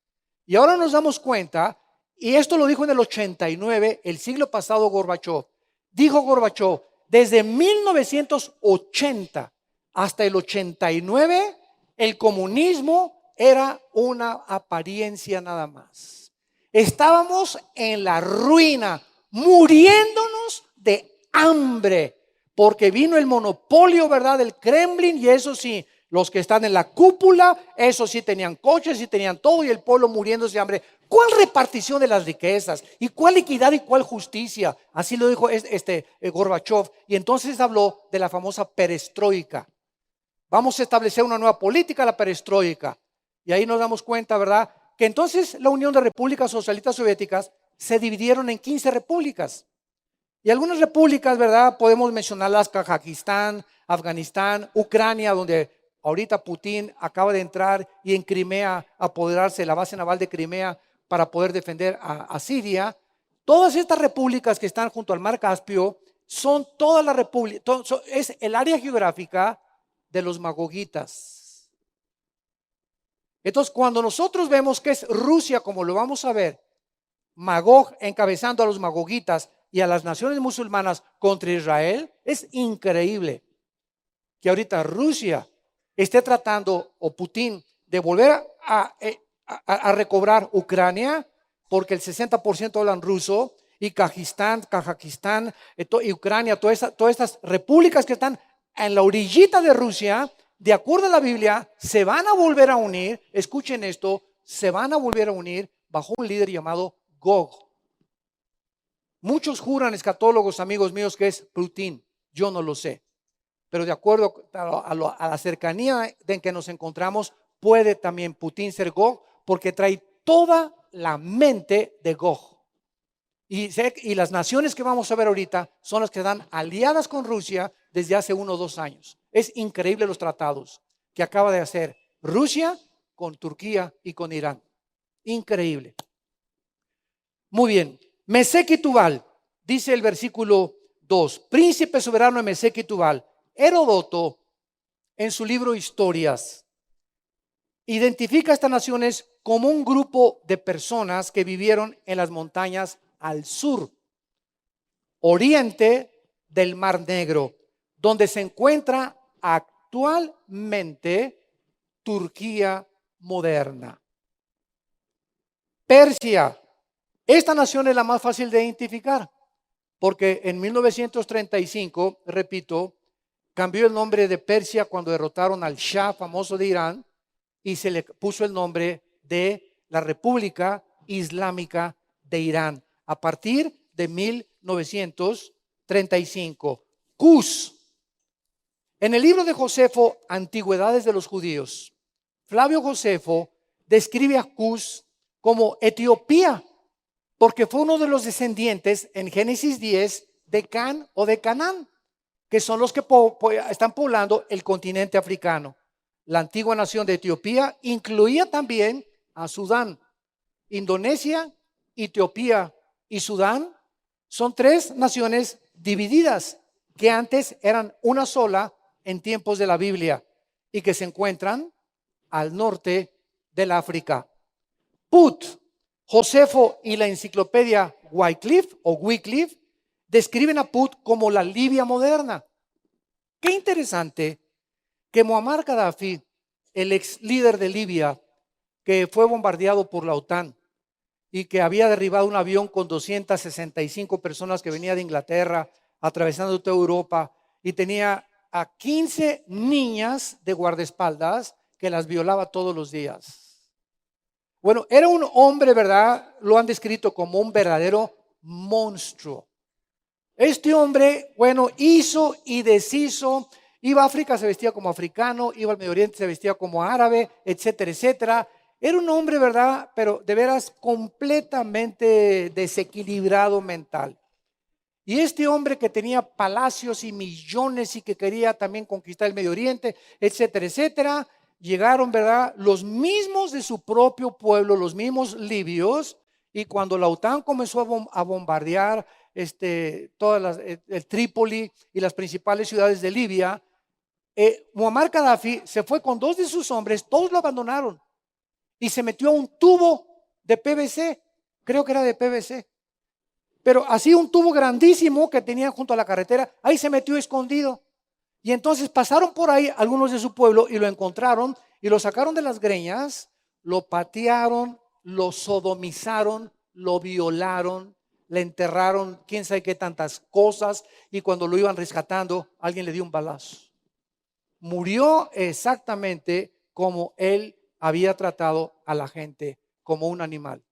Y ahora nos damos cuenta, y esto lo dijo en el 89, el siglo pasado, Gorbachev. Dijo Gorbachev: desde 1980 hasta el 89, el comunismo era una apariencia nada más. Estábamos en la ruina, muriéndonos de hambre, porque vino el monopolio, ¿verdad?, del Kremlin, y eso sí, los que están en la cúpula, eso sí tenían coches y tenían todo, y el pueblo muriéndose de hambre. ¿Cuál repartición de las riquezas? ¿Y cuál equidad y cuál justicia? Así lo dijo Gorbachev. Y entonces habló de la famosa perestroika. Vamos a establecer una nueva política, la perestroika. Y ahí nos damos cuenta, ¿verdad?, que entonces la Unión de Repúblicas Socialistas Soviéticas se dividieron en 15 repúblicas. Y algunas repúblicas, ¿verdad?, podemos mencionarlas: Kazajistán, Afganistán, Ucrania, donde ahorita Putin acaba de entrar, y en Crimea apoderarse de la base naval de Crimea para poder defender a Siria. Todas estas repúblicas que están junto al mar Caspio son todas las repúblicas, es el área geográfica de los magogitas. Entonces, cuando nosotros vemos que es Rusia, como lo vamos a ver, Magog encabezando a los magogitas y a las naciones musulmanas contra Israel, es increíble que ahorita Rusia esté tratando, o Putin, de volver a recobrar Ucrania, porque el 60% hablan ruso, y Kazajistán y Ucrania, todas estas repúblicas que están en la orillita de Rusia, de acuerdo a la Biblia, se van a volver a unir. Escuchen esto: se van a volver a unir bajo un líder llamado Gog. Muchos juran, escatólogos, amigos míos, que es Putin. Yo no lo sé, pero de acuerdo a la cercanía en que nos encontramos, puede también Putin ser Gog, porque trae toda la mente de Gog. Y las naciones que vamos a ver ahorita son las que están aliadas con Rusia desde hace 1 o 2 años. Es increíble los tratados que acaba de hacer Rusia con Turquía y con Irán. Increíble. Muy bien. Mesec y Tubal, dice el versículo 2, príncipe soberano de Mesec y Tubal. Heródoto, en su libro Historias, identifica a estas naciones como un grupo de personas que vivieron en las montañas al sur, oriente del Mar Negro, donde se encuentra actualmente Turquía moderna. Persia. Esta nación es la más fácil de identificar, porque en 1935, repito, cambió el nombre de Persia cuando derrotaron al Shah famoso de Irán, y se le puso el nombre de la República Islámica de Irán a partir de 1935. Cus. En el libro de Josefo, Antigüedades de los Judíos, Flavio Josefo describe a Cus como Etiopía, porque fue uno de los descendientes en Génesis 10 de Can o de Canaán, que son los que están poblando el continente africano. La antigua nación de Etiopía incluía también a Sudán. Indonesia, Etiopía y Sudán son 3 naciones divididas que antes eran una sola en tiempos de la Biblia y que se encuentran al norte del África. Put. Josefo y la enciclopedia Wycliffe describen a Put como la Libia moderna. Qué interesante que Muammar Gaddafi, el ex líder de Libia, que fue bombardeado por la OTAN y que había derribado un avión con 265 personas que venía de Inglaterra, atravesando toda Europa, y tenía a 15 niñas de guardaespaldas que las violaba todos los días. Bueno, era un hombre, ¿verdad? Lo han descrito como un verdadero monstruo. Este hombre, bueno, hizo y deshizo. Iba a África, se vestía como africano, iba al Medio Oriente, se vestía como árabe, etcétera, etcétera. Era un hombre, ¿verdad? Pero de veras completamente desequilibrado mental. Y este hombre que tenía palacios y millones y que quería también conquistar el Medio Oriente, etcétera, etcétera, llegaron, ¿verdad? Los mismos de su propio pueblo, los mismos libios, y cuando la OTAN comenzó a bombardear el Trípoli y las principales ciudades de Libia, Muammar Gaddafi se fue con dos de sus hombres, todos lo abandonaron y se metió a un tubo de PVC, creo que era de PVC, pero así un tubo grandísimo que tenían junto a la carretera, ahí se metió escondido. Y entonces pasaron por ahí algunos de su pueblo y lo encontraron y lo sacaron de las greñas, lo patearon, lo sodomizaron, lo violaron, le enterraron, quién sabe qué tantas cosas, y cuando lo iban rescatando, alguien le dio un balazo. Murió exactamente como él había tratado a la gente, como un animal.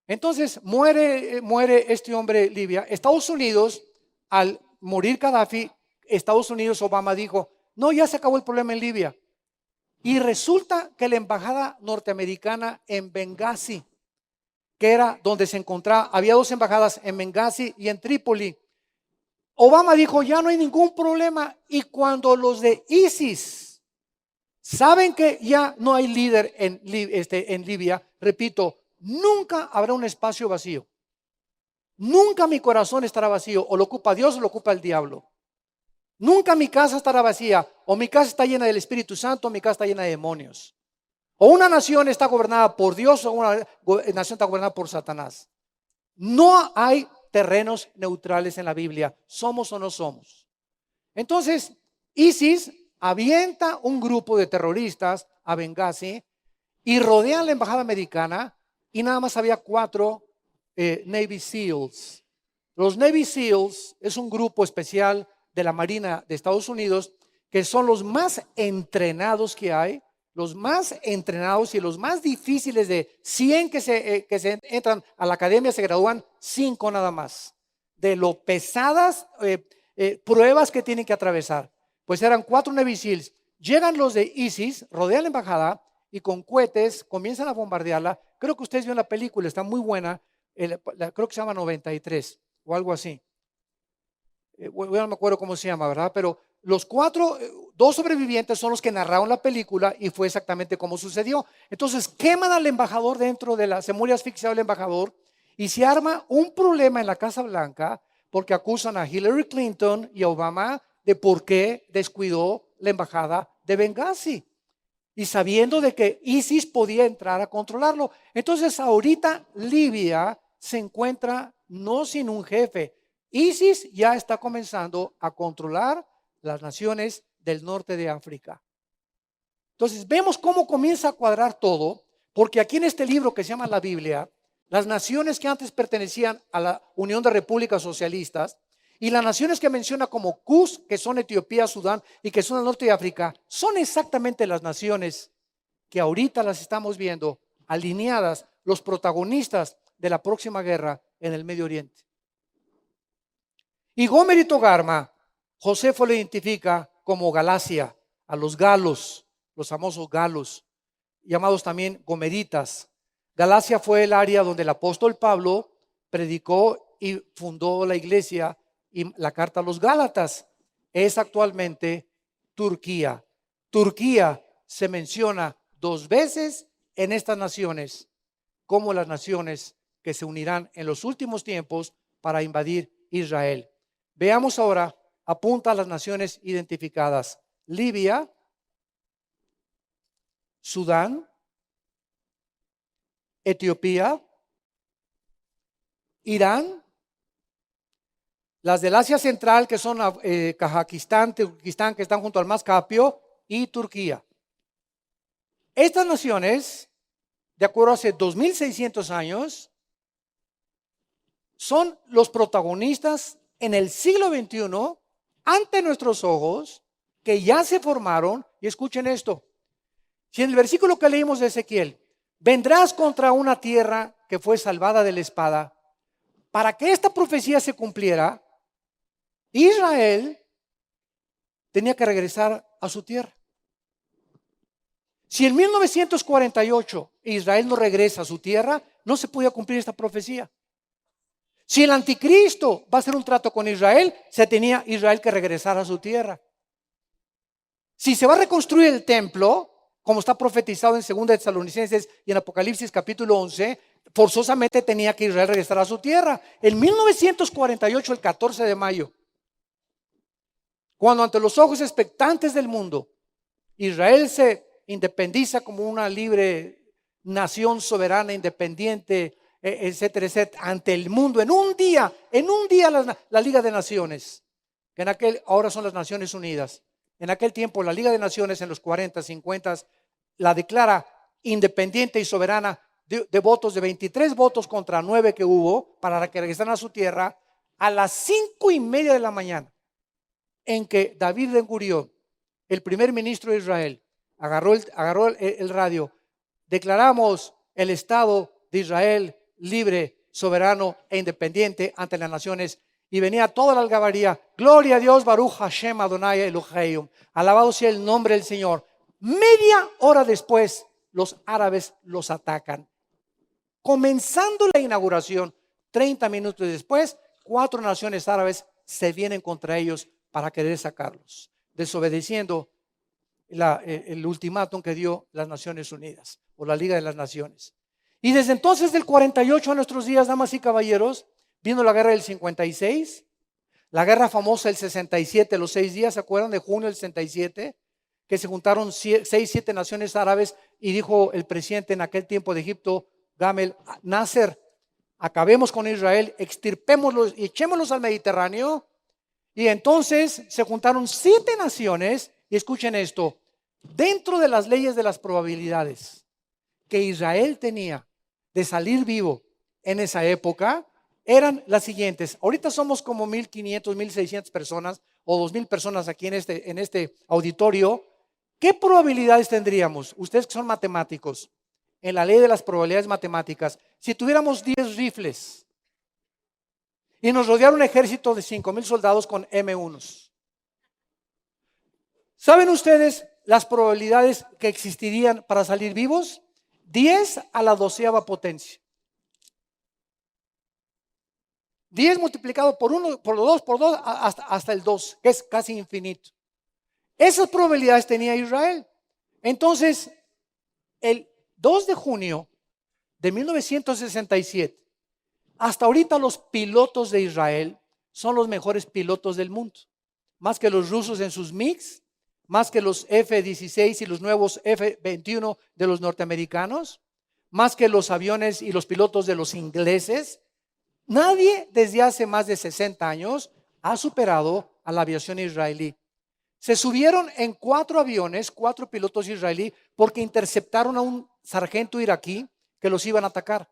Entonces muere este hombre Libia. Estados Unidos, al morir Gaddafi, Estados Unidos, Obama dijo, no, ya se acabó el problema en Libia. Y resulta que la embajada norteamericana en Benghazi, que era donde se encontraba, había dos embajadas en Benghazi y en Trípoli. Obama dijo, ya no hay ningún problema. Y cuando los de ISIS saben que ya no hay líder en Libia, repito, nunca habrá un espacio vacío. Nunca mi corazón estará vacío, o lo ocupa Dios o lo ocupa el diablo. Nunca mi casa estará vacía, o mi casa está llena del Espíritu Santo, o mi casa está llena de demonios. O una nación está gobernada por Dios, o una nación está gobernada por Satanás. No hay terrenos neutrales en la Biblia, somos o no somos. Entonces, ISIS avienta un grupo de terroristas a Benghazi y rodean la embajada americana, y nada más había 4 Navy SEALs. Los Navy SEALs es un grupo especial de la Marina de Estados Unidos que son los más entrenados que hay, los más entrenados y los más difíciles. De 100 que se entran a la academia, se gradúan 5 nada más, de lo pesadas pruebas que tienen que atravesar. Pues eran 4 Navy SEALs. Llegan los de ISIS, rodean la embajada y con cohetes comienzan a bombardearla. Creo que ustedes vieron la película, está muy buena. Creo que se llama 93 o algo así. No me acuerdo cómo se llama, ¿verdad? Pero los 4, 2 sobrevivientes son los que narraron la película y fue exactamente como sucedió. Entonces queman al embajador se muere asfixiado el embajador y se arma un problema en la Casa Blanca porque acusan a Hillary Clinton y a Obama de por qué descuidó la embajada de Benghazi. Y sabiendo de que ISIS podía entrar a controlarlo. Entonces ahorita Libia se encuentra no sin un jefe. ISIS ya está comenzando a controlar las naciones del norte de África. Entonces vemos cómo comienza a cuadrar todo, porque aquí en este libro que se llama la Biblia, las naciones que antes pertenecían a la Unión de Repúblicas Socialistas y las naciones que menciona como Cus, que son Etiopía, Sudán y que son el norte de África, son exactamente las naciones que ahorita las estamos viendo alineadas, los protagonistas de la próxima guerra en el Medio Oriente. Y Gomer y Togarma, Josefo lo identifica como Galacia, a los galos, los famosos galos, llamados también gomeritas. Galacia fue el área donde el apóstol Pablo predicó y fundó la iglesia, y la carta a los Gálatas es actualmente Turquía. Turquía se menciona 2 veces en estas naciones como las naciones que se unirán en los últimos tiempos para invadir Israel. Veamos ahora, apunta a las naciones identificadas: Libia, Sudán, Etiopía, Irán, las del Asia Central, que son Kazajistán, Turquistán, que están junto al Mar Caspio, y Turquía. Estas naciones, de acuerdo a hace 2600 años, son los protagonistas en el siglo XXI, ante nuestros ojos, que ya se formaron. Y escuchen esto: si en el versículo que leímos de Ezequiel, vendrás contra una tierra que fue salvada de la espada, para que esta profecía se cumpliera, Israel tenía que regresar a su tierra. Si en 1948 Israel no regresa a su tierra, no se podía cumplir esta profecía. Si el anticristo va a hacer un trato con Israel, se tenía Israel que regresar a su tierra. Si se va a reconstruir el templo, como está profetizado en 2 Tesalonicenses y en Apocalipsis capítulo 11, forzosamente tenía que Israel regresar a su tierra. En 1948, el 14 de mayo, cuando ante los ojos expectantes del mundo, Israel se independiza como una libre nación soberana, independiente, etcétera, etcétera, ante el mundo, en un día la Liga de Naciones, que en aquel, ahora son las Naciones Unidas, en aquel tiempo la Liga de Naciones en los 40, 50, la declara independiente y soberana de votos, de 23 votos contra 9 que hubo para que regresaran a su tierra, a las 5:30 de la mañana, en que David Ben-Gurión, el primer ministro de Israel, agarró el radio: declaramos el Estado de Israel libre, soberano e independiente ante las naciones. Y venía toda la algarabía: gloria a Dios, Baruch Hashem Adonai Elohim, alabado sea el nombre del Señor. Media hora después, los árabes los atacan. Comenzando la inauguración, 30 minutos después, 4 naciones árabes se vienen contra ellos para querer sacarlos, desobedeciendo el ultimátum que dio las Naciones Unidas o la Liga de las Naciones. Y desde entonces, del 48 a nuestros días, damas y caballeros, vino la guerra del 56, la guerra famosa del 67, los 6 días, ¿se acuerdan? De junio del 67, que se juntaron 6, 7 naciones árabes, y dijo el presidente en aquel tiempo de Egipto, Gamal Nasser: acabemos con Israel, extirpémoslos y echémoslos al Mediterráneo. Y entonces se juntaron 7 naciones, y escuchen esto: dentro de las leyes de las probabilidades que Israel tenía de salir vivo en esa época, eran las siguientes. Ahorita somos como 1,500, 1,600 personas o 2,000 personas aquí en este auditorio. ¿Qué probabilidades tendríamos? Ustedes que son matemáticos, en la ley de las probabilidades matemáticas, si tuviéramos 10 rifles y nos rodeara un ejército de 5,000 soldados con M1s, ¿saben ustedes las probabilidades que existirían para salir vivos? 10 a la 12ª potencia. 10 multiplicado por 1, por 2, hasta el 2, que es casi infinito. Esas probabilidades tenía Israel. Entonces, el 2 de junio de 1967, hasta ahorita los pilotos de Israel son los mejores pilotos del mundo. Más que los rusos en sus MiGs, más que los F-16 y los nuevos F-21 de los norteamericanos, más que los aviones y los pilotos de los ingleses. Nadie desde hace más de 60 años ha superado a la aviación israelí. Se subieron en 4 aviones, 4 pilotos israelíes, porque interceptaron a un sargento iraquí que los iban a atacar.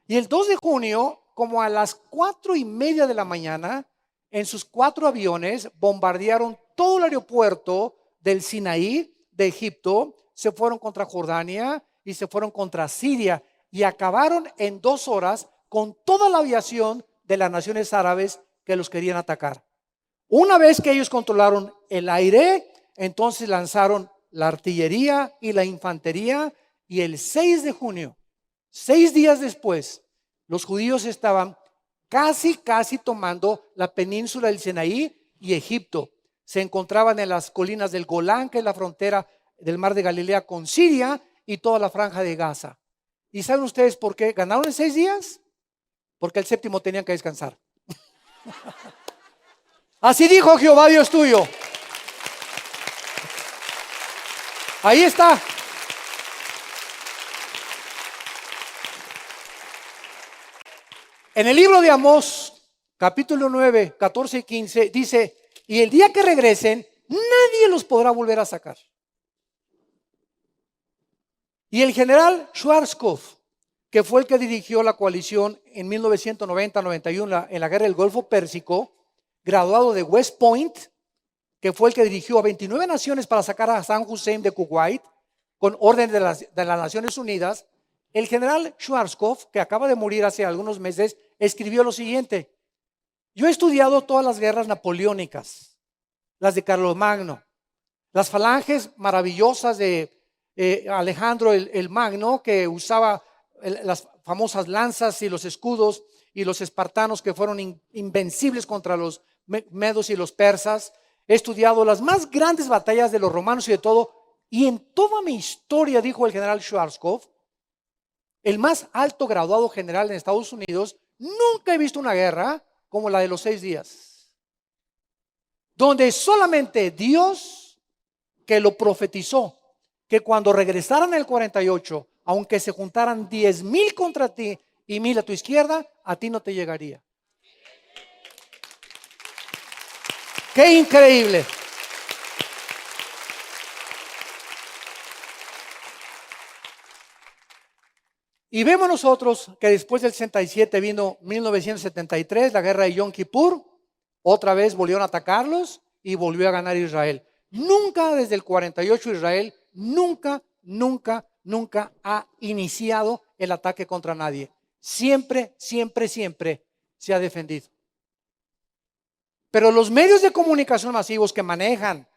Y el 2 de junio, como a las 4:30 de la mañana, en sus 4 aviones bombardearon todo el aeropuerto del Sinaí de Egipto, se fueron contra Jordania y se fueron contra Siria, y acabaron en 2 horas con toda la aviación de las naciones árabes que los querían atacar. Una vez que ellos controlaron el aire, entonces lanzaron la artillería y la infantería, y el 6 de junio, 6 días después, los judíos estaban casi tomando la península del Sinaí y Egipto. Se encontraban en las colinas del Golán, que es la frontera del mar de Galilea con Siria, y toda la franja de Gaza. ¿Y saben ustedes por qué ganaron en 6 días? Porque el 7º tenían que descansar. Así dijo Jehová Dios tuyo. Ahí está. En el libro de Amós, capítulo 9, 14 y 15, dice, y el día que regresen, nadie los podrá volver a sacar. Y el general Schwarzkopf, que fue el que dirigió la coalición en 1990-91 en la guerra del Golfo Pérsico, graduado de West Point, que fue el que dirigió a 29 naciones para sacar a Saddam Hussein de Kuwait, con orden de las Naciones Unidas. El general Schwarzkopf, que acaba de morir hace algunos meses, escribió lo siguiente: yo he estudiado todas las guerras napoleónicas, las de Carlomagno, las falanges maravillosas de Alejandro el Magno, que usaba las famosas lanzas y los escudos, y los espartanos que fueron invencibles contra los medos y los persas. He estudiado las más grandes batallas de los romanos y de todo, y en toda mi historia, dijo el general Schwarzkopf, el más alto graduado general en Estados Unidos, nunca he visto una guerra como la de los 6 días, donde solamente Dios, que lo profetizó, que cuando regresaran en el 48, aunque se juntaran 10,000 contra ti y 1,000 a tu izquierda, a ti no te llegaría. ¡Qué increíble! Y vemos nosotros que después del 67 vino 1973, la guerra de Yom Kippur. Otra vez volvieron a atacarlos y volvió a ganar Israel. Nunca desde el 48 Israel, nunca ha iniciado el ataque contra nadie. Siempre se ha defendido. Pero los medios de comunicación masivos que manejan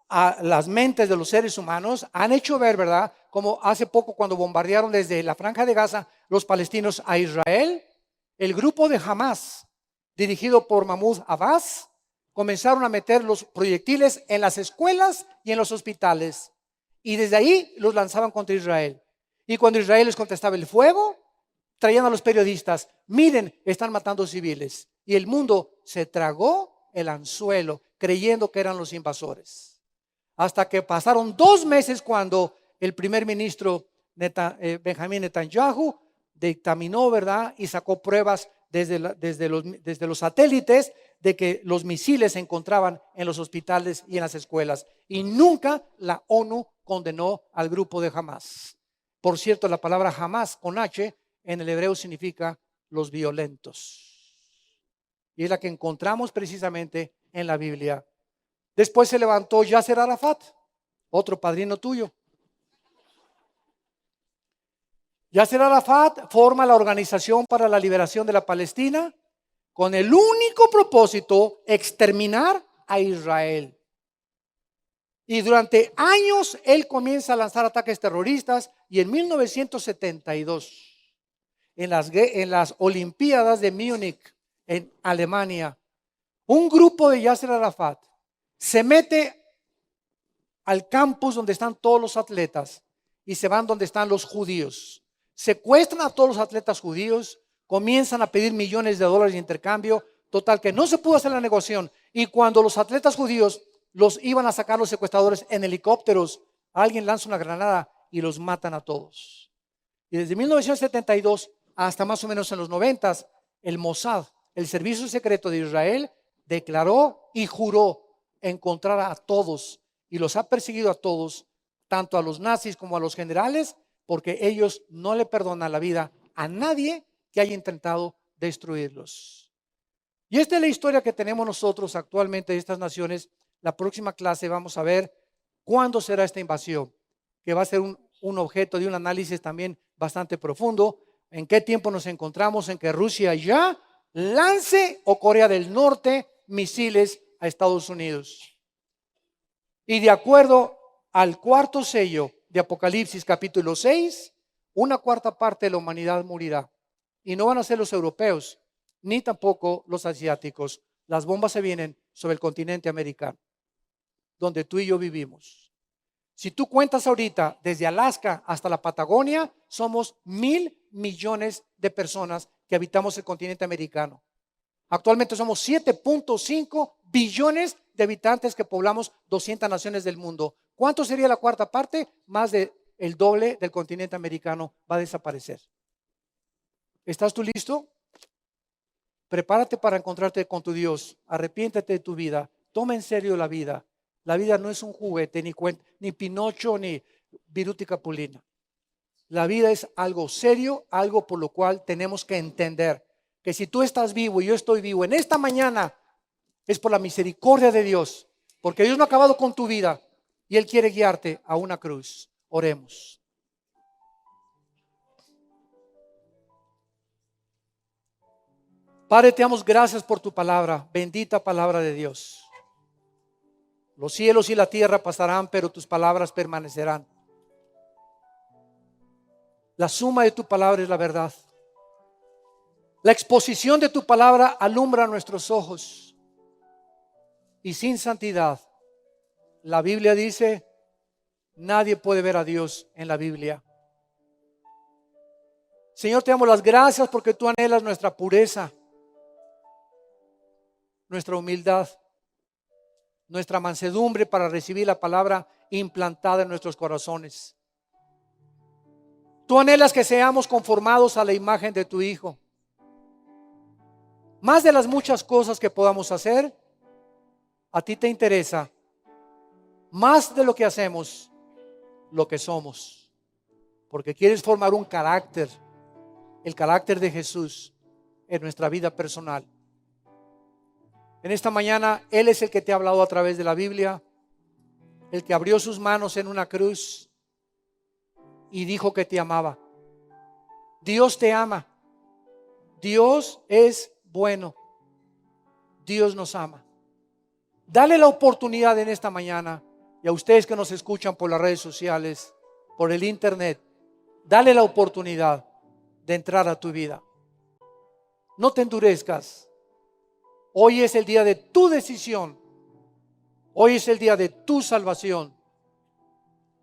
a las mentes de los seres humanos han hecho ver, ¿verdad? Como hace poco cuando bombardearon desde la Franja de Gaza los palestinos a Israel, el grupo de Hamas, dirigido por Mahmoud Abbas, comenzaron a meter los proyectiles en las escuelas y en los hospitales, y desde ahí los lanzaban contra Israel. Y cuando Israel les contestaba el fuego, traían a los periodistas: miren, están matando civiles. Y el mundo se tragó el anzuelo creyendo que eran los invasores. Hasta que pasaron 2 meses cuando el primer ministro Benjamín Netanyahu dictaminó, ¿verdad? Y sacó pruebas desde los satélites de que los misiles se encontraban en los hospitales y en las escuelas. Y nunca la ONU condenó al grupo de Hamas. Por cierto, la palabra Hamas con H en el hebreo significa los violentos. Y es la que encontramos precisamente en la Biblia. Después se levantó Yasser Arafat, otro padrino tuyo. Yasser Arafat forma la Organización para la Liberación de la Palestina con el único propósito: exterminar a Israel. Y durante años él comienza a lanzar ataques terroristas, y en 1972, en las Olimpiadas de Múnich, en Alemania, un grupo de Yasser Arafat se mete al campus donde están todos los atletas y se van donde están los judíos. Secuestran a todos los atletas judíos, comienzan a pedir millones de dólares de intercambio, total que no se pudo hacer la negociación. Y cuando los atletas judíos los iban a sacar los secuestradores en helicópteros, alguien lanza una granada y los matan a todos. Y desde 1972 hasta más o menos en los 90, el Mossad, el servicio secreto de Israel, declaró y juró encontrar a todos, y los ha perseguido a todos, tanto a los nazis como a los generales, porque ellos no le perdonan la vida a nadie que haya intentado destruirlos. Y esta es la historia que tenemos nosotros actualmente de estas naciones. La próxima clase vamos a ver cuándo será esta invasión, que va a ser un objeto de un análisis también bastante profundo. ¿En qué tiempo nos encontramos en que Rusia ya lance, o Corea del Norte, misiles a Estados Unidos? Y de acuerdo al cuarto sello de Apocalipsis capítulo 6, una cuarta parte de la humanidad morirá. Y no van a ser los europeos, ni tampoco los asiáticos. Las bombas se vienen sobre el continente americano, donde tú y yo vivimos. Si tú cuentas ahorita desde Alaska hasta la Patagonia, somos 1,000 millones de personas que habitamos el continente americano. Actualmente somos 7.5 billones de habitantes que poblamos 200 naciones del mundo. ¿Cuánto sería la cuarta parte? Más del doble del continente americano va a desaparecer. ¿Estás tú listo? Prepárate para encontrarte con tu Dios. Arrepiéntete de tu vida. Toma en serio la vida. La vida no es un juguete, ni Pinocho, ni Viruti Capulina. La vida es algo serio, algo por lo cual tenemos que entender que si tú estás vivo y yo estoy vivo en esta mañana, es por la misericordia de Dios, porque Dios no ha acabado con tu vida y Él quiere guiarte a una cruz. Oremos. Padre, te damos gracias por tu palabra, bendita palabra de Dios. Los cielos y la tierra pasarán, pero tus palabras permanecerán. La suma de tu palabra es la verdad. La exposición de tu palabra alumbra nuestros ojos. Y sin santidad, la Biblia dice, nadie puede ver a Dios en la Biblia. Señor, te damos las gracias porque tú anhelas nuestra pureza, nuestra humildad, nuestra mansedumbre para recibir la palabra implantada en nuestros corazones. Tú anhelas que seamos conformados a la imagen de tu Hijo. Más de las muchas cosas que podamos hacer, a ti te interesa, más de lo que hacemos, lo que somos. Porque quieres formar un carácter, el carácter de Jesús en nuestra vida personal. En esta mañana, Él es el que te ha hablado a través de la Biblia, el que abrió sus manos en una cruz y dijo que te amaba. Dios te ama. Dios es bueno. Dios nos ama. Dale la oportunidad en esta mañana, y a ustedes que nos escuchan por las redes sociales, por el internet, dale la oportunidad de entrar a tu vida. No te endurezcas. Hoy es el día de tu decisión. Hoy es el día de tu salvación.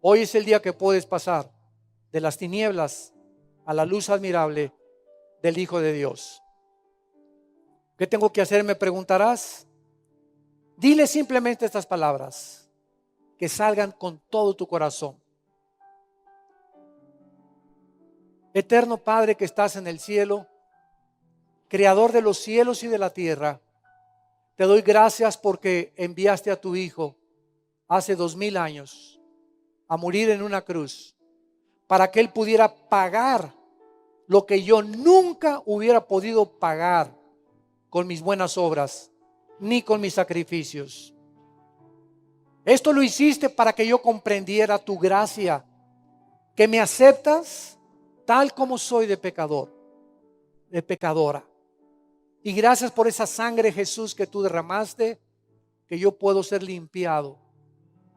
Hoy es el día que puedes pasar de las tinieblas a la luz admirable del Hijo de Dios. ¿Qué tengo que hacer? Me preguntarás. Dile simplemente estas palabras que salgan con todo tu corazón. Eterno Padre que estás en el cielo, Creador de los cielos y de la tierra, te doy gracias porque enviaste a tu Hijo hace 2000 años a morir en una cruz para que Él pudiera pagar lo que yo nunca hubiera podido pagar con mis buenas obras ni con mis sacrificios. Esto lo hiciste para que yo comprendiera tu gracia, que me aceptas tal como soy de pecador, de pecadora. Y gracias por esa sangre, Jesús, que tú derramaste, que yo puedo ser limpiado,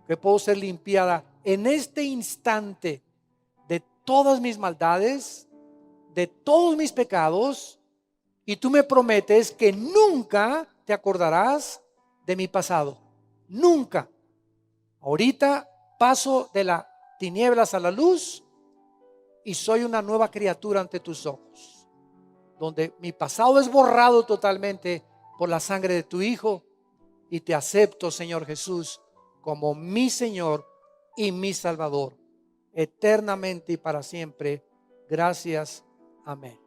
que puedo ser limpiada en este instante de todas mis maldades, de todos mis pecados, y tú me prometes que nunca te acordarás de mi pasado. Nunca. Ahorita paso de las tinieblas a la luz y soy una nueva criatura ante tus ojos, donde mi pasado es borrado totalmente por la sangre de tu Hijo, y te acepto, Señor Jesús, como mi Señor y mi Salvador, eternamente y para siempre. Gracias. Amén.